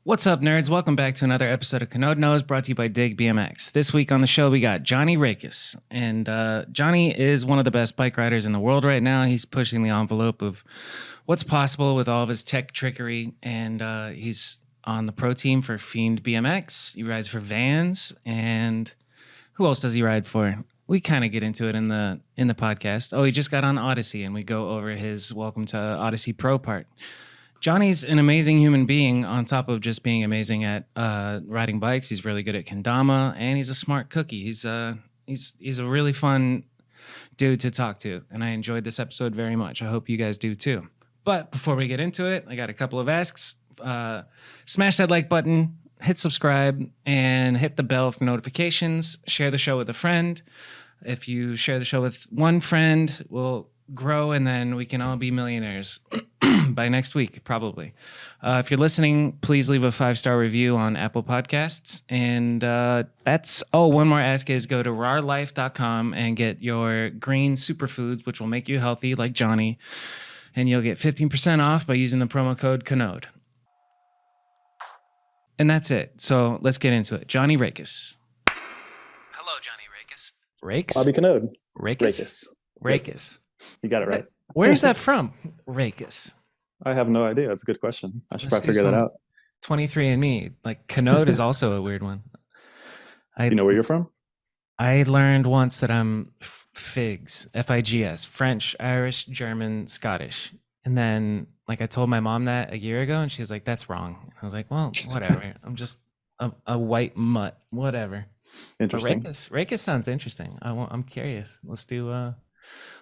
What's up, nerds? Welcome back to another episode of Kanode Knows, brought to you by DIGBMX. This week on the show, we got Johnny Raekes. And Johnny is one of the best bike riders in the world right now. He's pushing the envelope of what's possible with all of his tech trickery. And he's on the pro team for Fiend BMX. He rides for Vans. And who else does he ride for? We kind of get into it in the podcast. Oh, he just got on Odyssey, and we go over his Welcome to Odyssey Pro part. Johnny's an amazing human being on top of just being amazing at riding bikes. He's really good at Kendama, and he's a smart cookie. He's a really fun dude to talk to, and I enjoyed this episode very much. I hope you guys do too. But before we get into it, I got a couple of asks. Smash that like button, hit subscribe, and hit the bell for notifications. Share the show with a friend. If you share the show with one friend, we'll grow, and then we can all be millionaires by next week, probably. If you're listening, please leave a 5-star review on Apple Podcasts. And one more ask is go to rawlife.com and get your green superfoods, which will make you healthy like Johnny. And you'll get 15% off by using the promo code Kanode. And that's it. So let's get into it. Johnny Raekes. Hello, Johnny Raekes. Raekes? Bobby Kanode. Raekes. Raekes. You got it right. Where's that from? Raekes. I have no idea. That's a good question. I should probably figure that out. 23andMe. Like Kanode is also a weird one. You know where you're from? I learned once that I'm FIGS, F-I-G-S, French, Irish, German, Scottish. And then I told my mom that a year ago, and she was like, that's wrong. I was like, well, whatever. I'm just a white mutt, whatever. Interesting. Raekes sounds interesting. I'm curious. Let's do a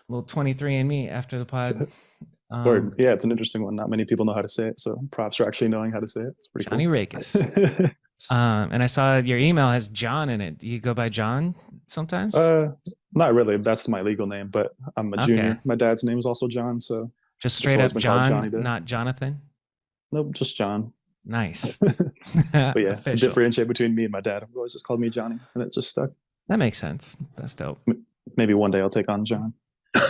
little 23andMe after the pod. Word. Yeah, it's an interesting one. Not many people know how to say it, so props for actually knowing how to say it. It's pretty Johnny cool. Raekes. And I saw your email has John in it. Do you go by John sometimes? Not really. That's my legal name, but I'm a junior. My dad's name is also John, so just straight up John, not Jonathan? Nope, just John. Nice. But yeah, to differentiate between me and my dad, I've always just called me Johnny, and it just stuck. That makes sense. That's dope. Maybe one day I'll take on John.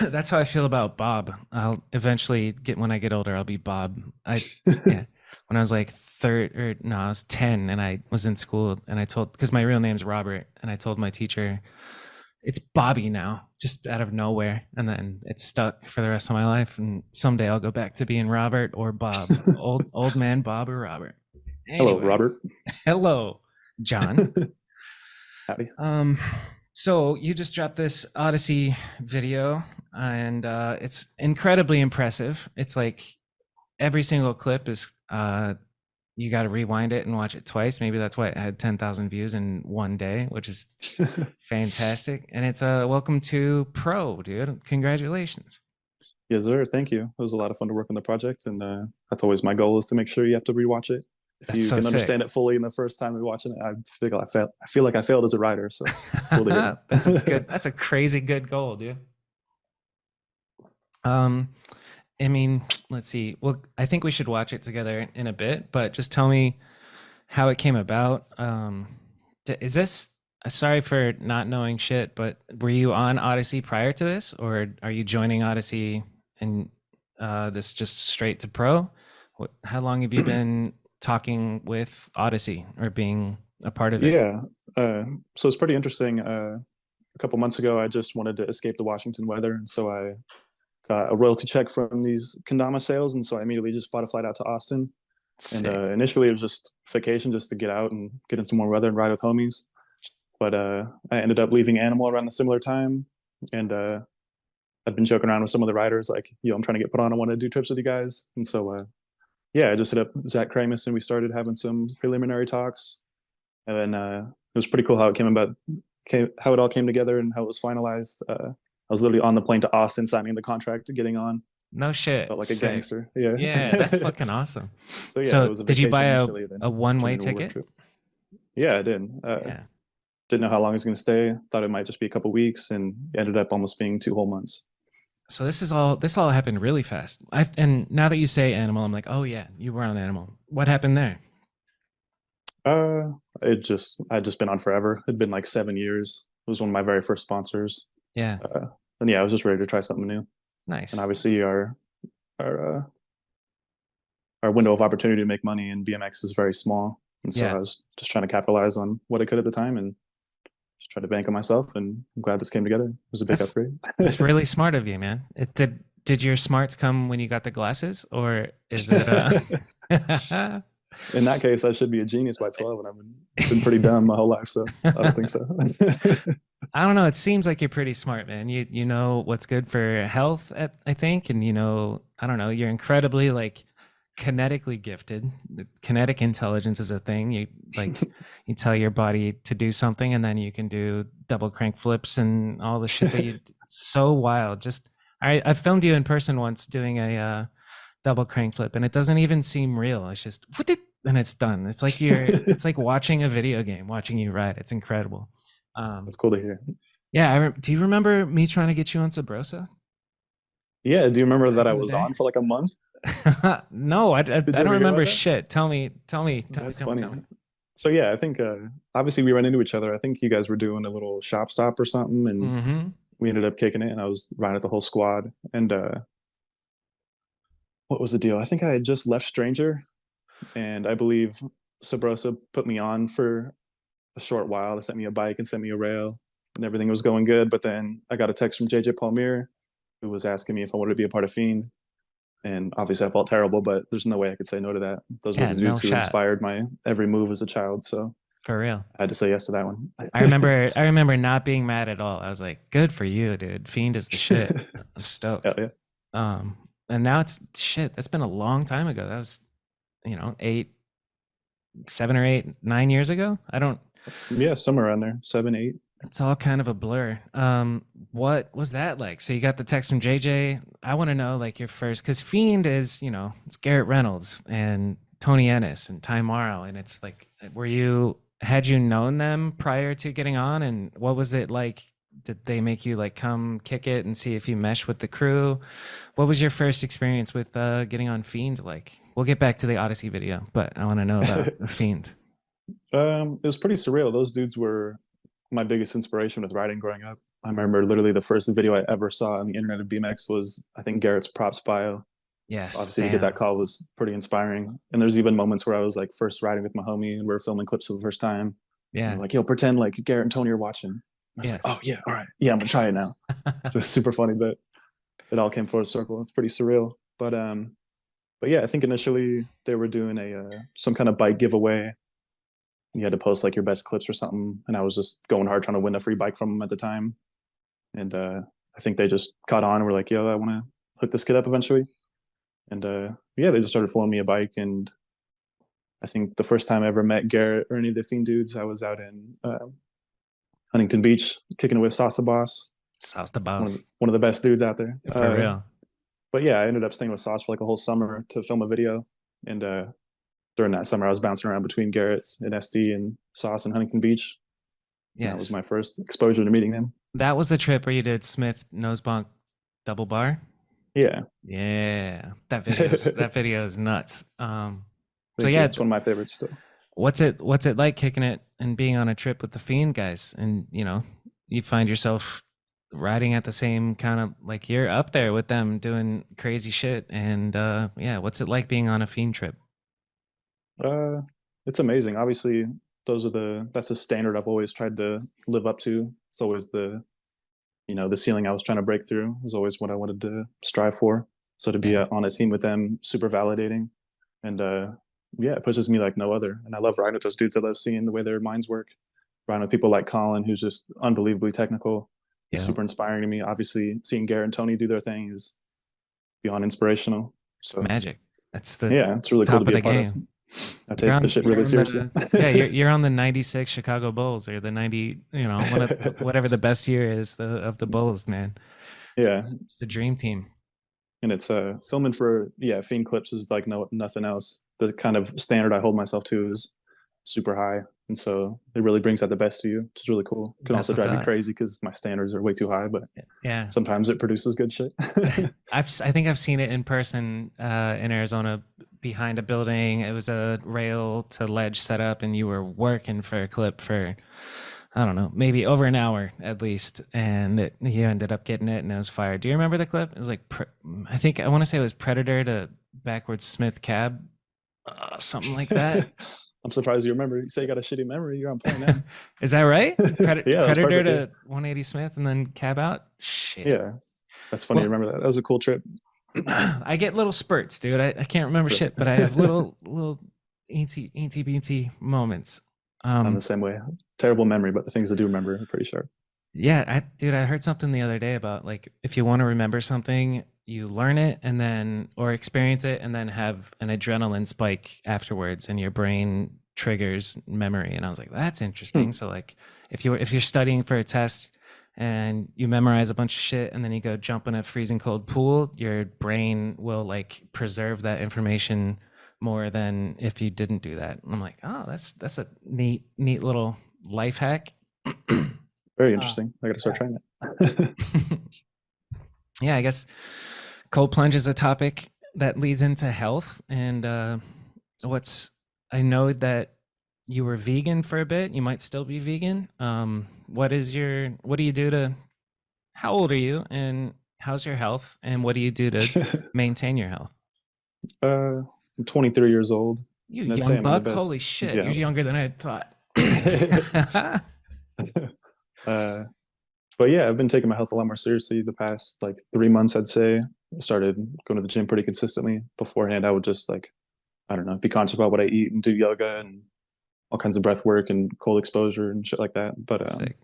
That's how I feel about Bob. I'll eventually when I get older, I'll be Bob. When I was I was 10 and I was in school, and because my real name's Robert, and I told my teacher, it's Bobby now, just out of nowhere. And then it's stuck for the rest of my life. And someday I'll go back to being Robert or Bob, old man Bob or Robert. Anyway, hello, Robert. Hello, John. Howdy. So you just dropped this Odyssey video, and it's incredibly impressive. It's like every single clip is you got to rewind it and watch it twice. Maybe that's why it had 10,000 views in one day, which is fantastic. And it's a welcome to pro, dude. Congratulations. Yes, sir. Thank you. It was a lot of fun to work on the project, and that's always my goal, is to make sure you have to rewatch it. If you can understand it fully in the first time you're watching it, I feel like I failed as a writer. So it's cool to hear. That's a crazy good goal, dude. I mean, let's see. Well, I think we should watch it together in a bit, but just tell me how it came about. Is this, sorry for not knowing shit, but were you on Odyssey prior to this, or are you joining Odyssey and this just straight to pro? How long have you been talking with Odyssey or being a part of it? Yeah. So it's pretty interesting. A couple months ago, I just wanted to escape the Washington weather. And so I got a royalty check from these Kendama sales. And so I immediately just bought a flight out to Austin. Sick. And initially it was just vacation, just to get out and get in some more weather and ride with homies. But I ended up leaving Animal around a similar time. And I've been joking around with some of the riders, like, I'm trying to get put on. I want to do trips with you guys. And so, I just hit up Zach Kramus, and we started having some preliminary talks. And then it was pretty cool how it how it all came together and how it was finalized. I was literally on the plane to Austin signing the contract, getting on. No shit. Felt like a gangster. Yeah. Yeah, that's fucking awesome. So yeah, so it was a did you buy a one-way ticket? Yeah, I did. Didn't know how long I was going to stay. Thought it might just be a couple weeks, and ended up almost being 2 whole months. So this all happened really fast. And now that you say Animal, I'm like, oh yeah, you were on Animal. What happened there? I'd just been on forever. It'd been like 7 years. It was one of my very first sponsors. Yeah. And yeah, I was just ready to try something new. Nice. And obviously our our window of opportunity to make money in BMX is very small, and so Yeah. I was just trying to capitalize on what I could at the time and just try to bank on myself. And I'm glad this came together. It was a big That's upgrade. that's really smart of you, man. It did your smarts come when you got the glasses, or is it In that case, I should be a genius by 12, and I've been pretty dumb my whole life, so I don't think so. I don't know. It seems like you're pretty smart, man. You know what's good for health, I think, and I don't know. You're incredibly like kinetically gifted. Kinetic intelligence is a thing. You tell your body to do something, and then you can do double crank flips and all the shit that you. So wild. Just I filmed you in person once doing a double crank flip, and it doesn't even seem real. It's just and it's done. It's like it's like watching a video game, watching you ride. It's incredible. That's cool to hear. Yeah, do you remember me trying to get you on Sabrosa? Yeah, do you remember that Back I in the was day? on for like a month? No, I Did you don't ever hear remember about that? shit. Tell me, That's tell me, funny. tell me. So yeah, I think obviously we ran into each other. I think you guys were doing a little shop stop or something, and Mm-hmm. we ended up kicking it. And I was riding with the whole squad. And what was the deal? I think I had just left Stranger, and I believe Sabrosa put me on for a short while. They sent me a bike and sent me a rail, and everything was going good. But then I got a text from JJ Palmier, who was asking me if I wanted to be a part of Fiend. And obviously I felt terrible, but there's no way I could say no to that. Those were Yeah, the no dudes who shot. inspired my every move as a child. So For real. I had to say yes to that one. I remember not being mad at all. I was like, good for you, dude. Fiend is the shit. I'm Hell stoked. yeah. And now it's shit. That's been a long time ago. That was, 7 or 8, 9 years ago. I don't. Yeah, somewhere around there. 7, 8. It's all kind of a blur. What was that like? So you got the text from JJ. I want to know like your first, because Fiend is, it's Garrett Reynolds and Tony Ennis and Ty Morrow, and it's like, had you known them prior to getting on, and what was it like? Did they make you like come kick it and see if you mesh with the crew? What was your first experience with getting on Fiend like? We'll get back to the Odyssey video, but I want to know about the Fiend. It was pretty surreal. Those dudes were my biggest inspiration with riding growing up. I remember literally the first video I ever saw on the internet of BMX was, I think, Garrett's props bio. So Yes, obviously to get damn. that call was pretty inspiring. And there's even moments where I was like first riding with my homie and we are filming clips for the first time. And Yeah, we're like, yo, pretend like Garrett and Tony are watching. And I was yeah. like, oh yeah, all right. Yeah, I'm gonna try it now. So it's super funny, but it all came full circle. It's pretty surreal. But yeah, I think initially they were doing some kind of bike giveaway. You had to post like your best clips or something, and I was just going hard trying to win a free bike from them at the time. And I think they just caught on and were like, yo, I want to hook this kid up eventually. And yeah, they just started flowing me a bike. And I think the first time I ever met Garrett or any of the Fiend dudes, I was out in Huntington Beach kicking it with Sauce the Boss, Sauce the one boss. of, one of the best dudes out there. For real. But yeah, I ended up staying with Sauce for like a whole summer to film a video. And during that summer, I was bouncing around between Garrett's and SD and Sauce in Huntington Beach. And that was Yes. my first exposure to meeting them. That was the trip where you did Smith nose bonk double bar. Yeah. Yeah. That video is nuts. So Thank you. yeah, It's one of my favorites still. what's it like kicking it and being on a trip with the Fiend guys? And you find yourself riding at the same kind of like you're up there with them doing crazy shit. And yeah, what's it like being on a Fiend trip? Uh, it's amazing. Obviously, that's a standard I've always tried to live up to. It's always the ceiling I was trying to break through was always what I wanted to strive for. So to be Yeah. on a team with them, super validating. And yeah, it pushes me like no other. And I love riding with those dudes. I love seeing the way their minds work. Riding with people like Colin, who's just unbelievably technical. It's Yeah. super inspiring to me. Obviously, seeing Garrett and Tony do their thing is beyond inspirational. So Magic. That's the yeah, it's really cool top to of be the a part of. game. I take the shit really seriously. Yeah, you're on the '96 Chicago Bulls or the '90, whatever the best year is of the Bulls, man. Yeah, It's the dream team. and it's filming for Fiend clips is like nothing else. The kind of standard I hold myself to is super high, and so it really brings out the best of you, which is really cool. It can That's also what's drive me up. crazy because my standards are way too high, but Yeah, sometimes it produces good shit. I think I've seen it in person in Arizona behind a building. It was a rail to ledge setup, and you were working for a clip for I don't know, maybe over an hour at least, and you ended up getting it, and it was fire. Do you remember the clip? It was like I want to say it was Predator to backwards Smith cab Something like that. I'm surprised you remember. You say you got a shitty memory. You're on point now. Is that right? Yeah, that was Predator perfect. Yeah. to 180 Smith and then cab out. Shit. Yeah, that's funny. You Well, remember that? That was a cool trip. I get little spurts, dude. I can't remember Sure. shit, but I have little eensy beensy moments. I'm the same way. Terrible memory, but the things I do remember, I'm pretty sure. Yeah, dude, I heard something the other day about like if you want to remember something, you learn it and then or experience it and then have an adrenaline spike afterwards and your brain triggers memory. And I was like, that's interesting. Hmm. So like if you're studying for a test and you memorize a bunch of shit and then you go jump in a freezing cold pool, your brain will like preserve that information more than if you didn't do that. And I'm like, oh, that's a neat little life hack. Very interesting. I got to start trying it. Yeah, I guess cold plunge is a topic that leads into health. And what's I know that you were vegan for a bit. You might still be vegan. What do you do to? How old are you? And how's your health? And what do you do to maintain your health? I'm 23 years old. You And I'd say young I'm in the buck! best. Holy shit! Yeah. You're younger than I thought. uh, but yeah, I've been taking my health a lot more seriously the past like 3 months, I'd say. I started going to the gym pretty consistently. Beforehand, I would just like, I don't know, be conscious about what I eat and do yoga and all kinds of breath work and cold exposure and shit like that. But Sick.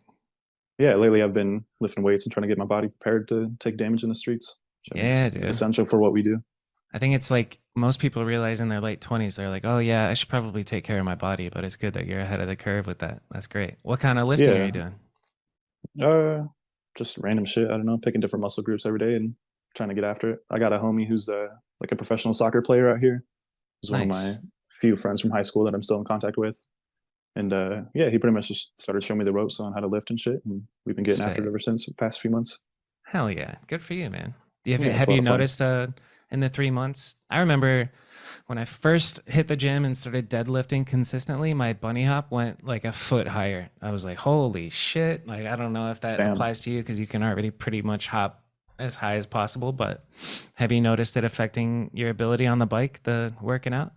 yeah, lately I've been lifting weights and trying to get my body prepared to take damage in the streets. Which Yeah, is dude. essential for what we do. I think it's like most people realize in their late 20s, they're like, oh, yeah, I should probably take care of my body, but it's good that you're ahead of the curve with that. That's great. What kind of lifting are you doing? Just random shit. I don't know, picking different muscle groups every day and trying to get after it. I got a homie who's like a professional soccer player out here. He's one of my Nice. few friends from high school that I'm still in contact with. And yeah, he pretty much just started showing me the ropes on how to lift and shit. And we've been getting after it Sick. ever since the past few months. Hell yeah. Good for you, man. Yeah, it's Have a lot you of fun. noticed in the 3 months? I remember when I first hit the gym and started deadlifting consistently, my bunny hop went like a foot higher. I was like, holy shit. Like, I don't know if that Damn. applies to you because you can already pretty much hop as high as possible. But have you noticed it affecting your ability on the bike, the working out?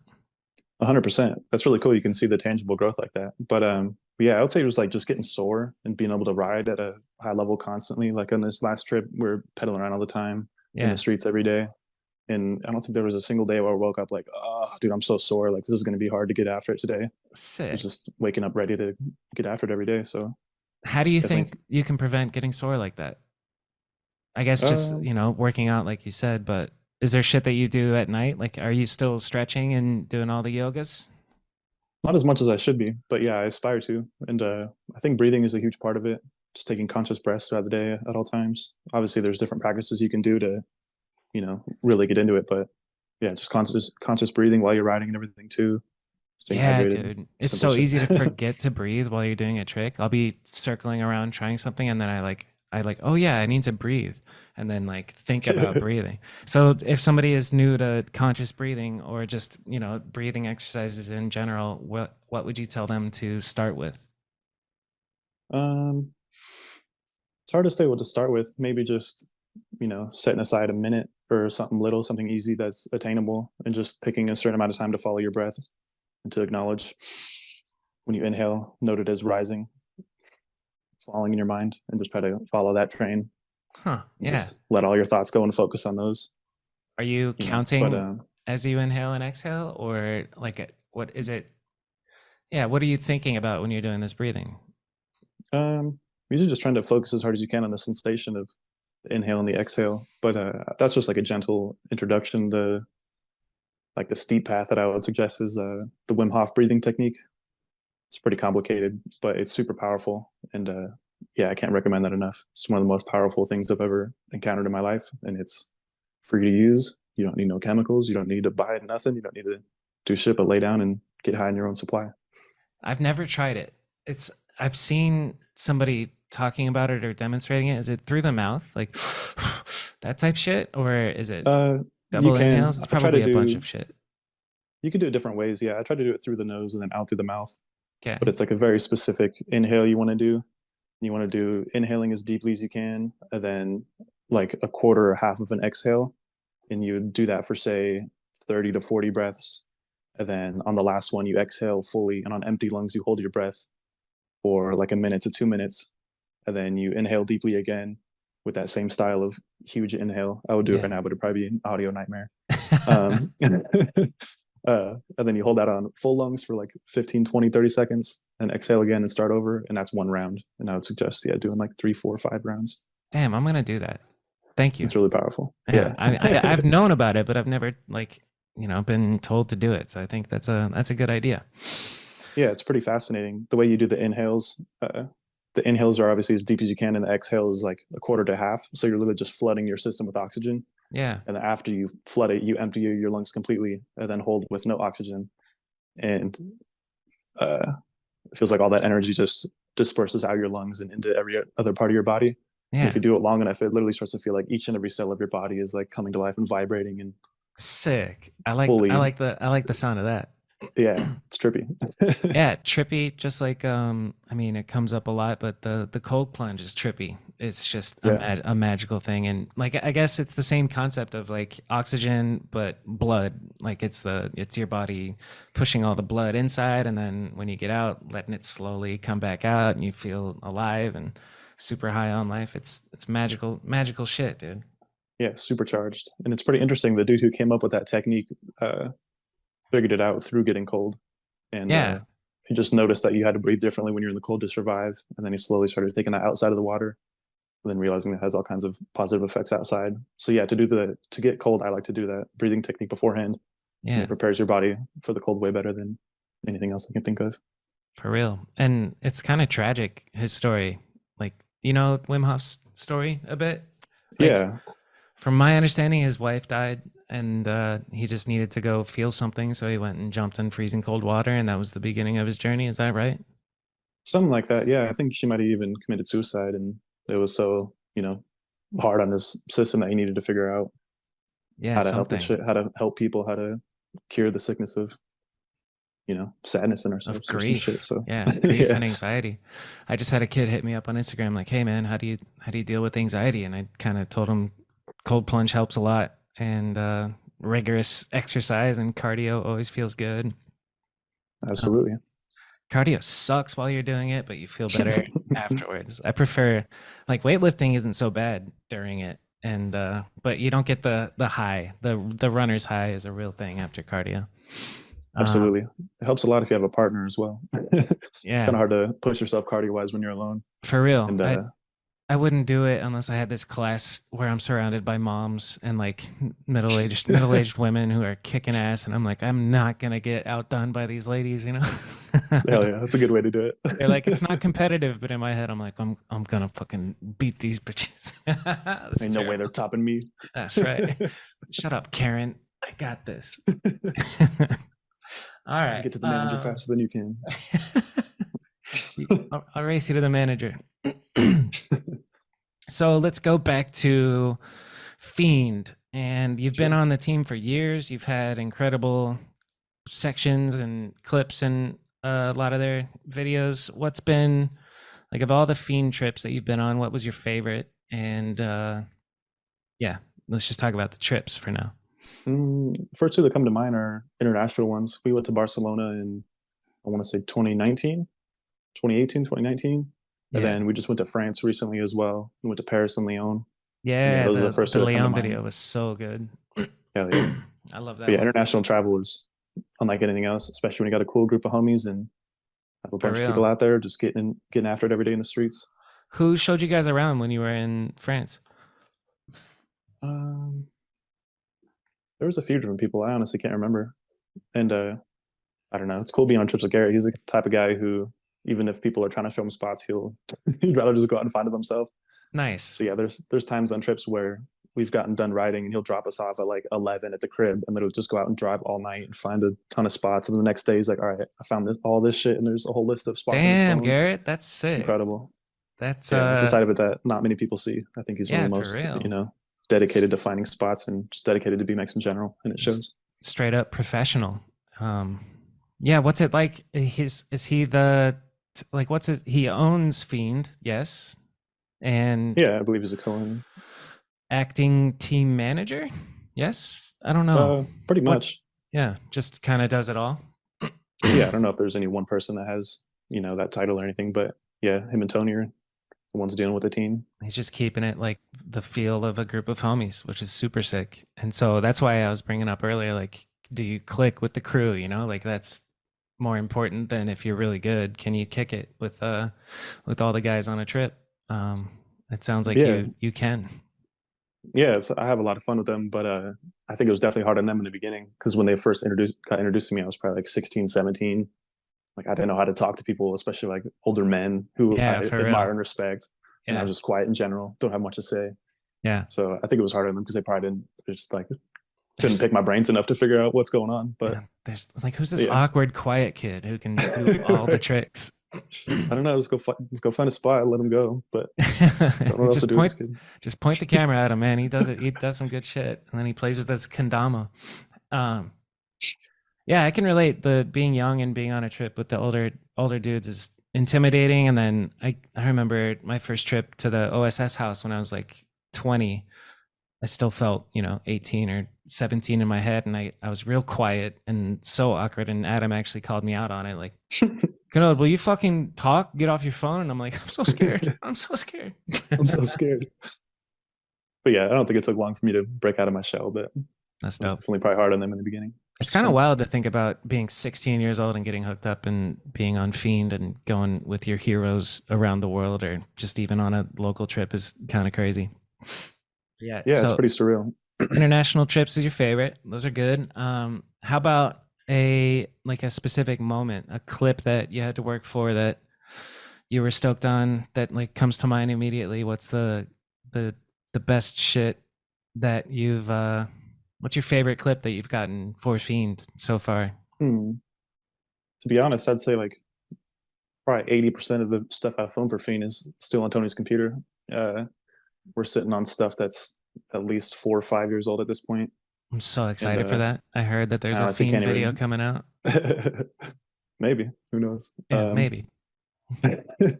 100%. That's really cool. You can see the tangible growth like that. But yeah, I would say it was like just getting sore and being able to ride at a high level constantly. Like on this last trip, we're pedaling around all the time in Yeah. the streets every day. And I don't think there was a single day where I woke up like, oh, dude, I'm so sore. Like this is going to be hard to get after it today. I was Sick. just waking up ready to get after it every day. So How do you definitely, think you can prevent getting sore like that? I guess just, uh, working out like you said, but is there shit that you do at night? Like, are you still stretching and doing all the yogas? not as much as I should be, but yeah, I aspire to. And I think breathing is a huge part of it. Just taking conscious breaths throughout the day at all times. Obviously, there's different practices you can do to, really get into it. But yeah, just conscious breathing while you're riding and everything too. Staying Yeah, hydrated. dude. It's Simple so shit. easy to forget to breathe while you're doing a trick. I'll be circling around trying something and then I like, oh yeah, I need to breathe and then like think about breathing. So if somebody is new to conscious breathing or just, breathing exercises in general, what would you tell them to start with? um, it's hard to say what to start with. Maybe just setting aside a minute for something little, something easy that's attainable, and just picking a certain amount of time to follow your breath and to acknowledge when you inhale, note it as rising, falling in your mind, and just try to follow that train. Huh. And Yeah. just let all your thoughts go and focus on those. Are you But counting as you inhale and exhale or like what is it? Yeah, what are you thinking about when you're doing this breathing? usually just trying to focus as hard as you can on the sensation of the inhale and the exhale. But that's just like a gentle introduction. The steep path that I would suggest is the Wim Hof breathing technique. It's pretty complicated, but it's super powerful. And yeah, I can't recommend that enough. It's one of the most powerful things I've ever encountered in my life, and it's free to use. You don't need no chemicals. You don't need to buy nothing. You don't need to do shit but lay down and get high in your own supply. I've never tried it. I've seen somebody talking about it or demonstrating it. Is it through the mouth, like that type shit, or is it You double can. inhales? It's I try to probably a bunch do. of shit. You can do it different ways. Yeah, I try to do it through the nose and then out through the mouth. Okay. But it's like a very specific inhale you want to do. You want to do inhaling as deeply as you can, and then like a quarter or half of an exhale, and you do that for say 30 to 40 breaths, And then on the last one, you exhale fully, and on empty lungs, you hold your breath for like a minute to 2 minutes, and then you inhale deeply again with that same style of huge inhale. I would do it right now, but it'd probably be an audio nightmare. And then you hold that on full lungs for like 15, 20, 30 seconds and exhale again and start over. And that's one round. And I would suggest, doing like 3, 4, 5 rounds. Damn, I'm going to do that. Thank you. It's really powerful. Yeah. I've known about it, but I've never been told to do it. So I think that's a good idea. Yeah. It's pretty fascinating. The way you do the inhales are obviously as deep as you can. And the exhale is like a quarter to half. So you're literally just flooding your system with oxygen. Yeah. And then after you flood it, you empty your lungs completely and then hold with no oxygen. And it feels like all that energy just disperses out your lungs and into every other part of your body. Yeah. And if you do it long enough, it literally starts to feel like each and every cell of your body is like coming to life and vibrating and sick. I like the sound of that. Yeah, it's trippy. Yeah, trippy. Just like it comes up a lot, but the cold plunge is trippy. It's just a magical thing, and like I guess it's the same concept of like oxygen, but blood. Like it's your body pushing all the blood inside, and then when you get out, letting it slowly come back out, and you feel alive and super high on life. It's magical shit, dude. Yeah, supercharged, and it's pretty interesting. The dude who came up with that technique figured it out through getting cold, and he just noticed that you had to breathe differently when you're in the cold to survive, and then he slowly started taking that outside of the water, and then realizing it has all kinds of positive effects outside. So yeah, to get cold, I like to do that breathing technique beforehand. Yeah, it prepares your body for the cold way better than anything else I can think of. For real. And it's kind of tragic, his story. Like, Wim Hof's story a bit? Yeah. From my understanding, his wife died, and he just needed to go feel something, so he went and jumped in freezing cold water, and that was the beginning of his journey. Is that right? Something like that. Yeah, I think she might have even committed suicide, and it was so hard on his system that he needed to figure out how to help people, how to cure the sickness of sadness in ourselves, of grief. Shit, so grief and anxiety. I just had a kid hit me up on Instagram like, "Hey man, how do you deal with anxiety?" And I kind of told him cold plunge helps a lot, and rigorous exercise and cardio always feels good. Absolutely. Cardio sucks while you're doing it, but you feel better afterwards. I prefer, like, weightlifting isn't so bad during it, and but you don't get the high. The runner's high is a real thing after cardio. Absolutely. It helps a lot if you have a partner as well. It's kind of hard to push yourself cardio wise when you're alone. For real. And, I wouldn't do it unless I had this class where I'm surrounded by moms and like middle-aged women who are kicking ass, and I'm like, I'm not gonna get outdone by these ladies, Hell yeah, that's a good way to do it. They're like, it's not competitive, but in my head, I'm like, I'm gonna fucking beat these bitches. Ain't no way they're topping me. That's right. Shut up, Karen. I got this. All right. Get to the manager faster than you can. I'll race you to the manager. So let's go back to Fiend. And you've been on the team for years. You've had incredible sections and clips in a lot of their videos. What's been, like, of all the Fiend trips that you've been on, what was your favorite? And let's just talk about the trips for now. First two that come to mind are international ones. We went to Barcelona in, I want to say 2018, 2019. And then we just went to France recently as well. We went to Paris and Lyon. Yeah, the Lyon video was so good. Hell yeah. I love that. But yeah, international travel is unlike anything else, especially when you got a cool group of homies and have a bunch of people out there just getting after it every day in the streets. Who showed you guys around when you were in France? There was a few different people. I honestly can't remember. And I don't know. It's cool being on trips with Garrett. He's the type of guy who, even if people are trying to show him spots, he'd rather just go out and find it himself. Nice. So yeah, there's times on trips where we've gotten done riding and he'll drop us off at like 11 at the crib, and then we'll just go out and drive all night and find a ton of spots. And the next day he's like, all right, I found all this shit, and there's a whole list of spots. Damn, Garrett, that's sick. Incredible. That's it's a side of it that not many people see. I think he's one of the most dedicated to finding spots and just dedicated to BMX in general, and it shows. Straight up professional. What's it like? Is he the what's it? He owns Fiend, yes, and yeah, I believe he's a co-owner. Acting team manager, yes. I don't know. Pretty much. Yeah, just kind of does it all. Yeah, I don't know if there's any one person that has, that title or anything, but yeah, him and Tony are the ones dealing with the team. He's just keeping it like the feel of a group of homies, which is super sick. And so that's why I was bringing up earlier, like, do you click with the crew? You know, like that's more important than if you're really good. Can you kick it with all the guys on a trip? It sounds like Yeah, you can. yeah. So I have a lot of fun with them, but I think it was definitely hard on them in the beginning because when they first got introduced to me, I was probably like 16, 17. Like I didn't know how to talk to people, especially like older men who Yeah, I for real. admire and respect. And I Yeah, was just quiet in general, don't have much to say. yeah. So I think it was hard on them because they probably didn't, they just like couldn't There's pick my brains enough to figure out what's going on. But yeah, there's like who's this yeah, awkward quiet kid who can do all the tricks? I don't know. Let's go find a spot, let him go. But don't know what else to just do with point this kid. just point the camera at him, man. He does it. He does some good shit, and then he plays with this kendama. Um, yeah, I can relate. The being young and being on a trip with the older dudes is intimidating. And then I remember my first trip to the OSS house when I was like 20. I still felt 18 or 17 in my head, and I was real quiet and so awkward. And Adam actually called me out on it, like, Kanode, will you fucking talk? Get off your phone. And I'm like, I'm so scared. I'm so scared. I'm so scared. But yeah, I don't think it took long for me to break out of my shell, but it That's was dope. definitely probably hard on them in the beginning. It's It's kind of fun. wild to think about being 16 years old and getting hooked up and being on Fiend and going with your heroes around the world or just even on a local trip is kind of crazy. Yeah. Yeah, it's So pretty surreal. international trips is your favorite. Those are good. How about a specific moment, a clip that you had to work for that you were stoked on that like comes to mind immediately? What's the the best shit that you've what's your favorite clip that you've gotten for Fiend so far? Hmm. To be honest, I'd say like probably 80% of the stuff I film for Fiend is still on Tony's computer. Uh, we're sitting on stuff that's at least 4 or 5 years old at this point, I'm so and excited for that. I heard that there's I a honestly Fiend can't video even. coming out. Maybe, who knows? Yeah, maybe. Might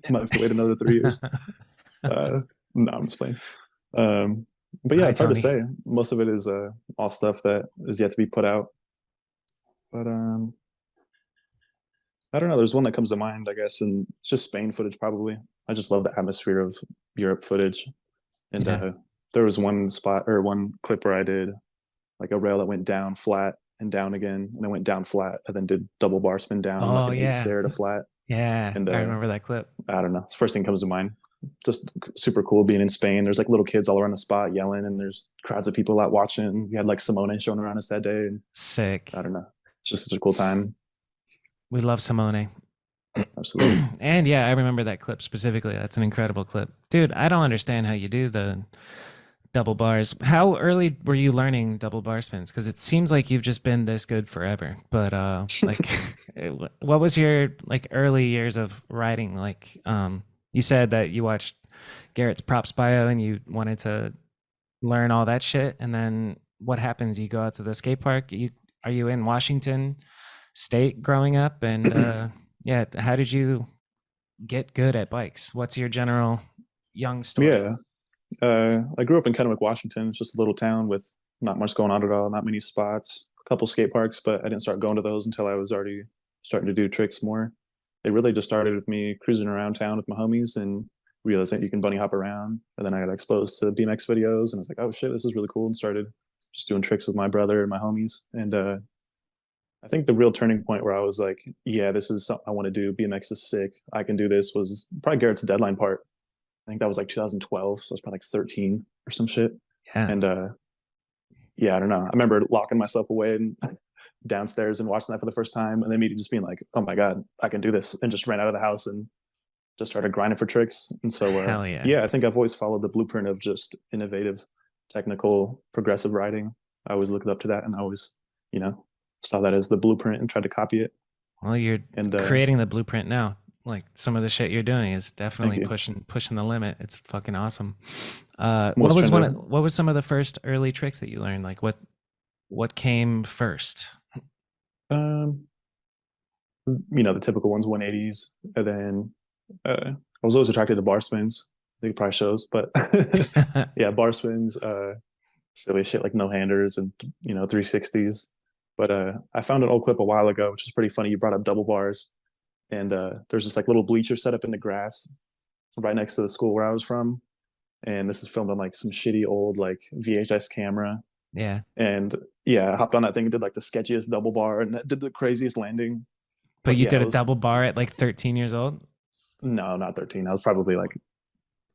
have to wait another 3 years. No, I'm just playing. Um, but yeah, Hi, it's hard to Tony. say. Most of it is all stuff that is yet to be put out. But I don't know. There's one that comes to mind, I guess, and it's just Spain footage. Probably, I just love the atmosphere of Europe footage. And Yeah. there was one spot or one clip where I did like a rail that went down flat and down again, and then went down flat, and then did double bar spin down like Oh an eight yeah. stair to flat. Yeah. And I remember that clip. I don't know. It's the first thing that comes to mind. Just super cool being in Spain. There's like little kids all around the spot yelling, and there's crowds of people out watching. We had like Simone showing around us that day, and Sick. I don't know. It's just such a cool time. We love Simone. Absolutely. And yeah, I remember that clip specifically. That's an incredible clip. Dude, I don't understand how you do the double bars. How early were you learning double bar spins? Because it seems like you've just been this good forever. But like what was your like early years of riding? Like you said that you watched Garrett's props bio and you wanted to learn all that shit. And then what happens? You go out to the skate park. Are you in Washington State growing up? And yeah, how did you get good at bikes? What's your general young story? Yeah. I grew up in Kennewick, Washington. It's just a little town with not much going on at all, not many spots, a couple skate parks, but I didn't start going to those until I was already starting to do tricks more. It really just started with me cruising around town with my homies and realized that you can bunny hop around. And then I got exposed to BMX videos and I was like, oh shit, this is really cool. And started just doing tricks with my brother and my homies. And I think the real turning point where I was like, yeah, this is something I want to do. BMX is sick. I can do this was probably Garrett's deadline part. I think that was like 2012. So I was probably like 13 or some shit. Yeah. And yeah, I don't know. I remember locking myself away and downstairs and watching that for the first time. And then me just being like, oh my God, I can do this. And just ran out of the house and just started grinding for tricks. And so, Hell yeah. yeah, I think I've always followed the blueprint of just innovative, technical, progressive riding. I always looked up to that and I always, saw that as the blueprint and tried to copy it. Well, you're And creating the blueprint now. Like some of the shit you're doing is thank definitely you. pushing the limit. It's fucking awesome. I'm What always was trying to, what was some of the first early tricks that you learned? Like what came first? um, the typical ones, 180s. And then I was always attracted to bar spins. I think it probably shows, but yeah, bar spins, silly shit like no handers and 360s. But I found an old clip a while ago, which is pretty funny. You brought up double bars, and there's this like little bleacher set up in the grass right next to the school where I was from. And this is filmed on like some shitty old like VHS camera. Yeah. And yeah, I hopped on that thing and did like the sketchiest double bar and did the craziest landing. But you yeah, did a double bar at like 13 years old? No, not 13. I was probably like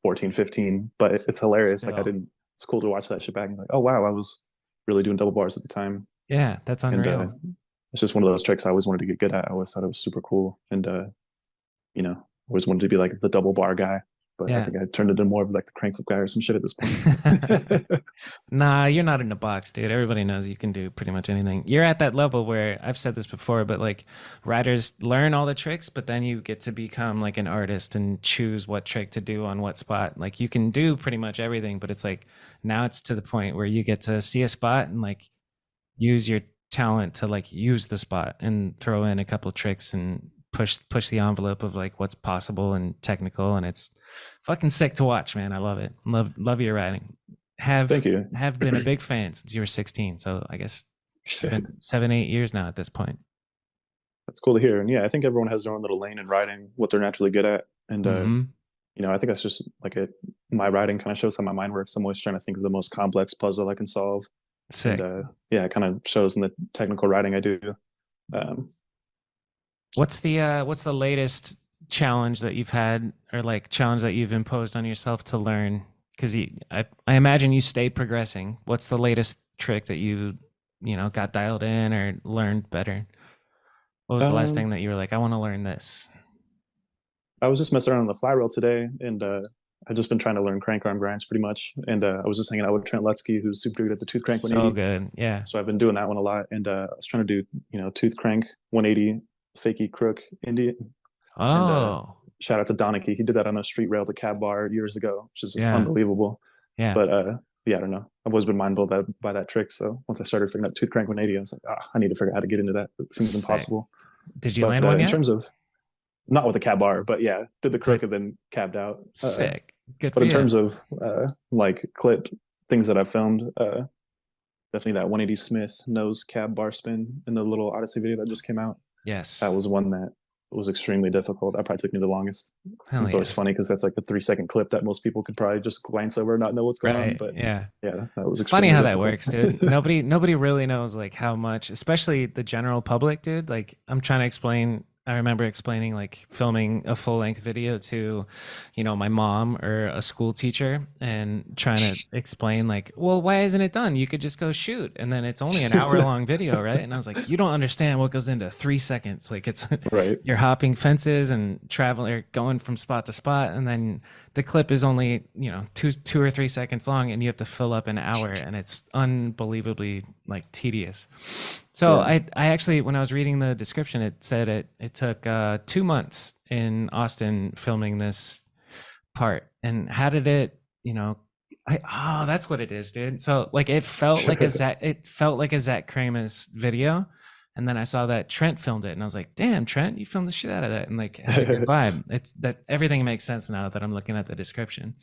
14, 15. But it's hilarious. Still. Like it's cool to watch that shit back and like, oh wow, I was really doing double bars at the time. Yeah, that's unreal. And it's just one of those tricks I always wanted to get good at. I always thought it was super cool. And always wanted to be like the double bar guy. But I think I turned into more of like the crank flip guy or some shit at this point. Nah, you're not in a box, dude. Everybody knows you can do pretty much anything. You're at that level where I've said this before, but like riders learn all the tricks, but then you get to become like an artist and choose what trick to do on what spot. Like you can do pretty much everything, but it's like now it's to the point where you get to see a spot and like use your talent to like use the spot and throw in a couple tricks and push the envelope of like what's possible and technical, and it's fucking sick to watch, man. I love it. Love your riding. Thank you. Have been a big fan since you were 16, so I guess it's been 7-8 years now at this point. That's cool to hear. And yeah, I think everyone has their own little lane in riding, what they're naturally good at. And I think that's just like my riding kind of shows how my mind works. I'm always trying to think of the most complex puzzle I can solve. Sick. And it kind of shows in the technical riding I do. What's the latest challenge that you've had, or like challenge that you've imposed on yourself to learn? Because I imagine you stay progressing. What's the latest trick that you got dialed in or learned better? What was the last thing that you were like, I want to learn this? I was just messing around on the fly rail today, and I've just been trying to learn crank arm grinds pretty much. And I was just hanging out with Trent Lutsky, who's super good at the tooth crank 180. So good, yeah. So I've been doing that one a lot, and I was trying to do tooth crank 180 fakie crook Indian. Oh. And, shout out to Donachie. He did that on a street rail to cab bar years ago, which is just Yeah. unbelievable. Yeah. But I don't know. I've always been mind blown by that trick. So once I started figuring out tooth crank 180, I was like, I need to figure out how to get into that. It seems impossible. Did you land one yet? In terms of, not with the cab bar, but yeah, did the crook and then cabbed out. Sick. Good But in terms of like clip things that I've filmed, definitely that 180 Smith nose cab bar spin in the little Odyssey video that just came out. Yes. That was one that was extremely difficult. That probably took me the longest. It's always funny because that's like the 3-second clip that most people could probably just glance over and not know what's going on. But yeah, that was funny how difficult. that works, dude. Nobody really knows like how much, especially the general public, dude. Like I'm trying to explain. I remember explaining like filming a full length video to, my mom or a school teacher and trying to explain like, well, why isn't it done? You could just go shoot. And then it's only an hour long video, right? And I was like, you don't understand what goes into 3 seconds. Like it's right. You're hopping fences and traveling or going from spot to spot. And then the clip is only, 2 or 3 seconds long and you have to fill up an hour and it's unbelievably like tedious. So I actually, when I was reading the description, it said it took 2 months in Austin filming this part. And how did it, that's what it is, dude. So like it felt like a Zach Kramus video. And then I saw that Trent filmed it and I was like, damn, Trent, you filmed the shit out of that. And like had a good vibe. It's that everything makes sense now that I'm looking at the description.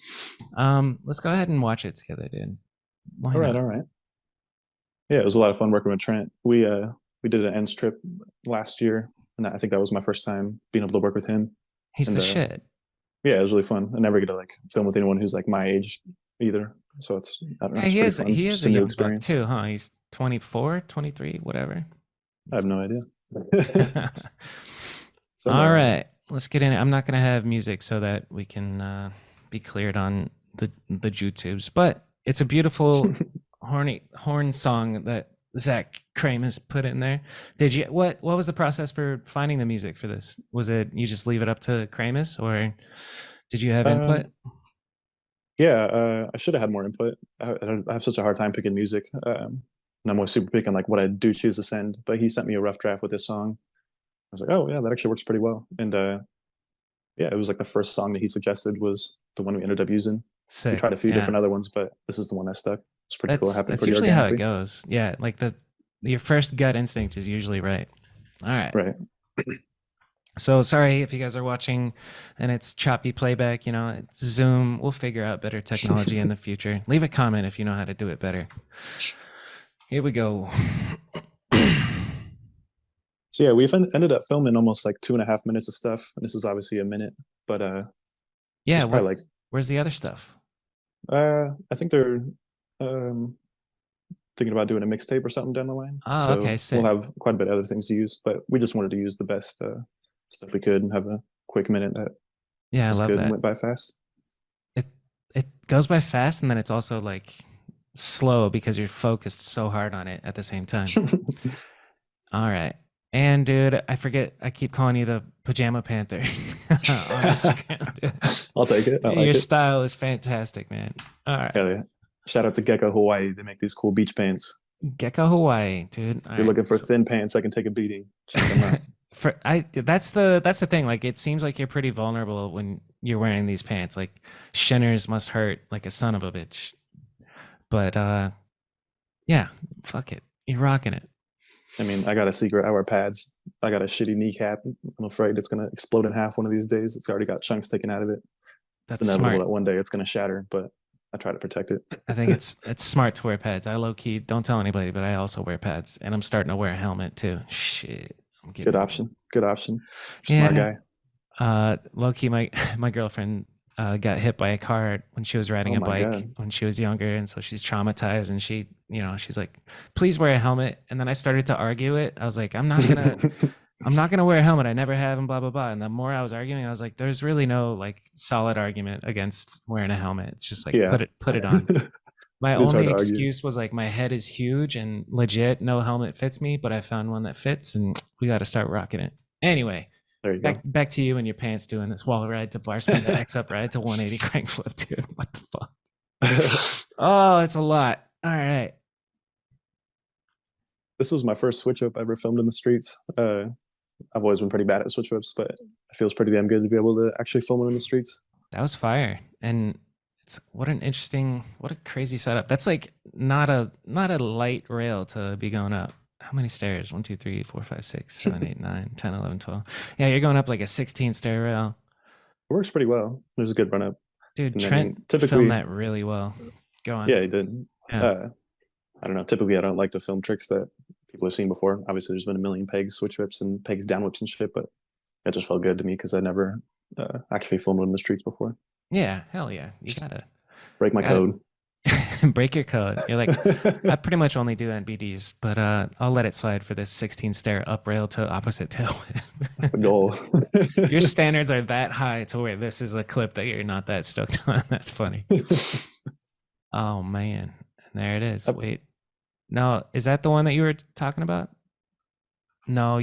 Let's go ahead and watch it together, dude. All right. Yeah, it was a lot of fun working with Trent. We did an ends trip last year, and I think that was my first time being able to work with him. He's the shit. Yeah, it was really fun. I never get to like film with anyone who's like my age either. So it's, I don't know. Yeah, it's he is a new young experience buck too, huh? He's 24, 23, whatever. I have no idea. All right, let's get in it. I'm not going to have music so that we can be cleared on the YouTubes, but it's a beautiful horn song that Zach Kramus put in there. Did you what was the process for finding the music for this? Was it you just leave it up to Kramus, or did you have input? Yeah, I should have had more input. I have such a hard time picking music. And I'm always super picky on like what I do choose to send, but he sent me a rough draft with this song. I was like, oh yeah, that actually works pretty well. And it was like the first song that he suggested was the one we ended up using. Sick. We tried a few different other ones, but this is the one that stuck. It's pretty cool. It happened that's pretty usually how it organically. goes. Yeah, like your first gut instinct is usually right. All right. Right. So sorry if you guys are watching and it's choppy playback, it's Zoom. We'll figure out better technology in the future. Leave a comment if you know how to do it better. Here we go. So yeah, ended up filming almost like 2.5 minutes of stuff, and this is obviously a minute, but Yeah, there's what probably like where's the other stuff? I think they're um thinking about doing a mixtape or something down the line. Oh, okay, So we'll sick. have quite a bit of other things to use, but we just wanted to use the best stuff we could and have a quick minute that Yeah, I was love good and that. went by fast. It it goes by fast and then it's also like slow because you're focused so hard on it at the same time. All right. And dude, I forget I keep calling you the Pajama Panther on Instagram. Dude. I'll take it. I Your like it. style is fantastic, man. All right. Hell yeah. Shout out to Gecko Hawaii. They make these cool beach pants. Gecko Hawaii, dude. All If you're right. looking for So thin pants, I can take a beating. Check them out. that's the thing. Like it seems like you're pretty vulnerable when you're wearing these pants. Like shinners must hurt like a son of a bitch. But yeah, fuck it. You're rocking it. I mean, I got a secret. I wear pads. I got a shitty kneecap. I'm afraid it's gonna explode in half one of these days. It's already got chunks taken out of it. It's That's inevitable smart. that one day it's gonna shatter, but I try to protect it. I think it's smart to wear pads. I low key don't tell anybody, but I also wear pads, and I'm starting to wear a helmet too. Shit, I'm Good getting option. Good option. Smart yeah. guy. Low key, my girlfriend got hit by a car when she was riding Oh a my bike god. when she was younger, and so she's traumatized. And she's like, "Please wear a helmet." And then I started to argue it. I was like, I'm not gonna wear a helmet. I never have, and blah blah blah." And the more I was arguing, I was like, "There's really no like solid argument against wearing a helmet. It's just like Yeah. put it on." It My is hard only to argue. excuse was like my head is huge and legit, no helmet fits me, but I found one that fits, and we got to start rocking it. Anyway, There you go. back to you and your pants doing this wall ride to bar spin to X up ride to 180 crank flip, dude. What the fuck? Oh, it's a lot. All right. This was my first switch up I ever filmed in the streets. I've always been pretty bad at switch ups, but it feels pretty damn good to be able to actually film it in the streets. That was fire. And it's what a crazy setup. That's like not a light rail to be going up. How many stairs? 1, 2, 3, 4, 5, 6, 7, 8, 9, 10, 11, 12. Yeah, you're going up like a 16 stair rail. It works pretty well. There's a good run up. Dude, And I Trent mean, filmed typically, that really well. Go on. yeah, he did. Yeah. I don't know. Typically, I don't like to film tricks that people have seen before. Obviously, there's been a million pegs, switch whips, and pegs down whips and shit, but it just felt good to me because I never actually filmed in the streets before. Yeah, hell yeah. You Break my gotta code. break your code. You're like, I pretty much only do NBDs, but I'll let it slide for this 16 stair up rail to opposite tail. That's the goal. Your standards are that high to where this is a clip that you're not that stoked on. That's funny. Oh man. And there it is. Wait. No, is that the one that you were talking about? No,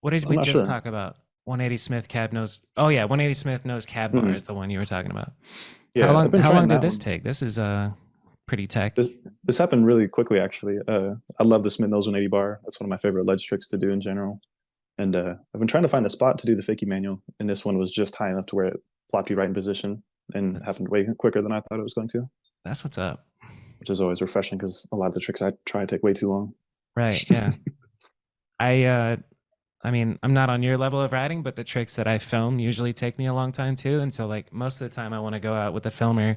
what did I'm we not just sure. talk about? 180 Smith cab nose. Oh yeah, 180 Smith nose cab bar Mhm. is the one you were talking about. Yeah, I've been How trying long did that this one. take? This is pretty tech. This happened really quickly, actually. I love the Smith Nose 180 bar. That's one of my favorite ledge tricks to do in general. And I've been trying to find a spot to do the fakie manual, and this one was just high enough to where it plopped you right in position and That's happened way quicker than I thought it was going to, that's what's up. which is always refreshing because a lot of the tricks I try take way too long. Right. Yeah. I I mean, I'm not on your level of riding, but the tricks that I film usually take me a long time too. And so like most of the time I want to go out with a filmer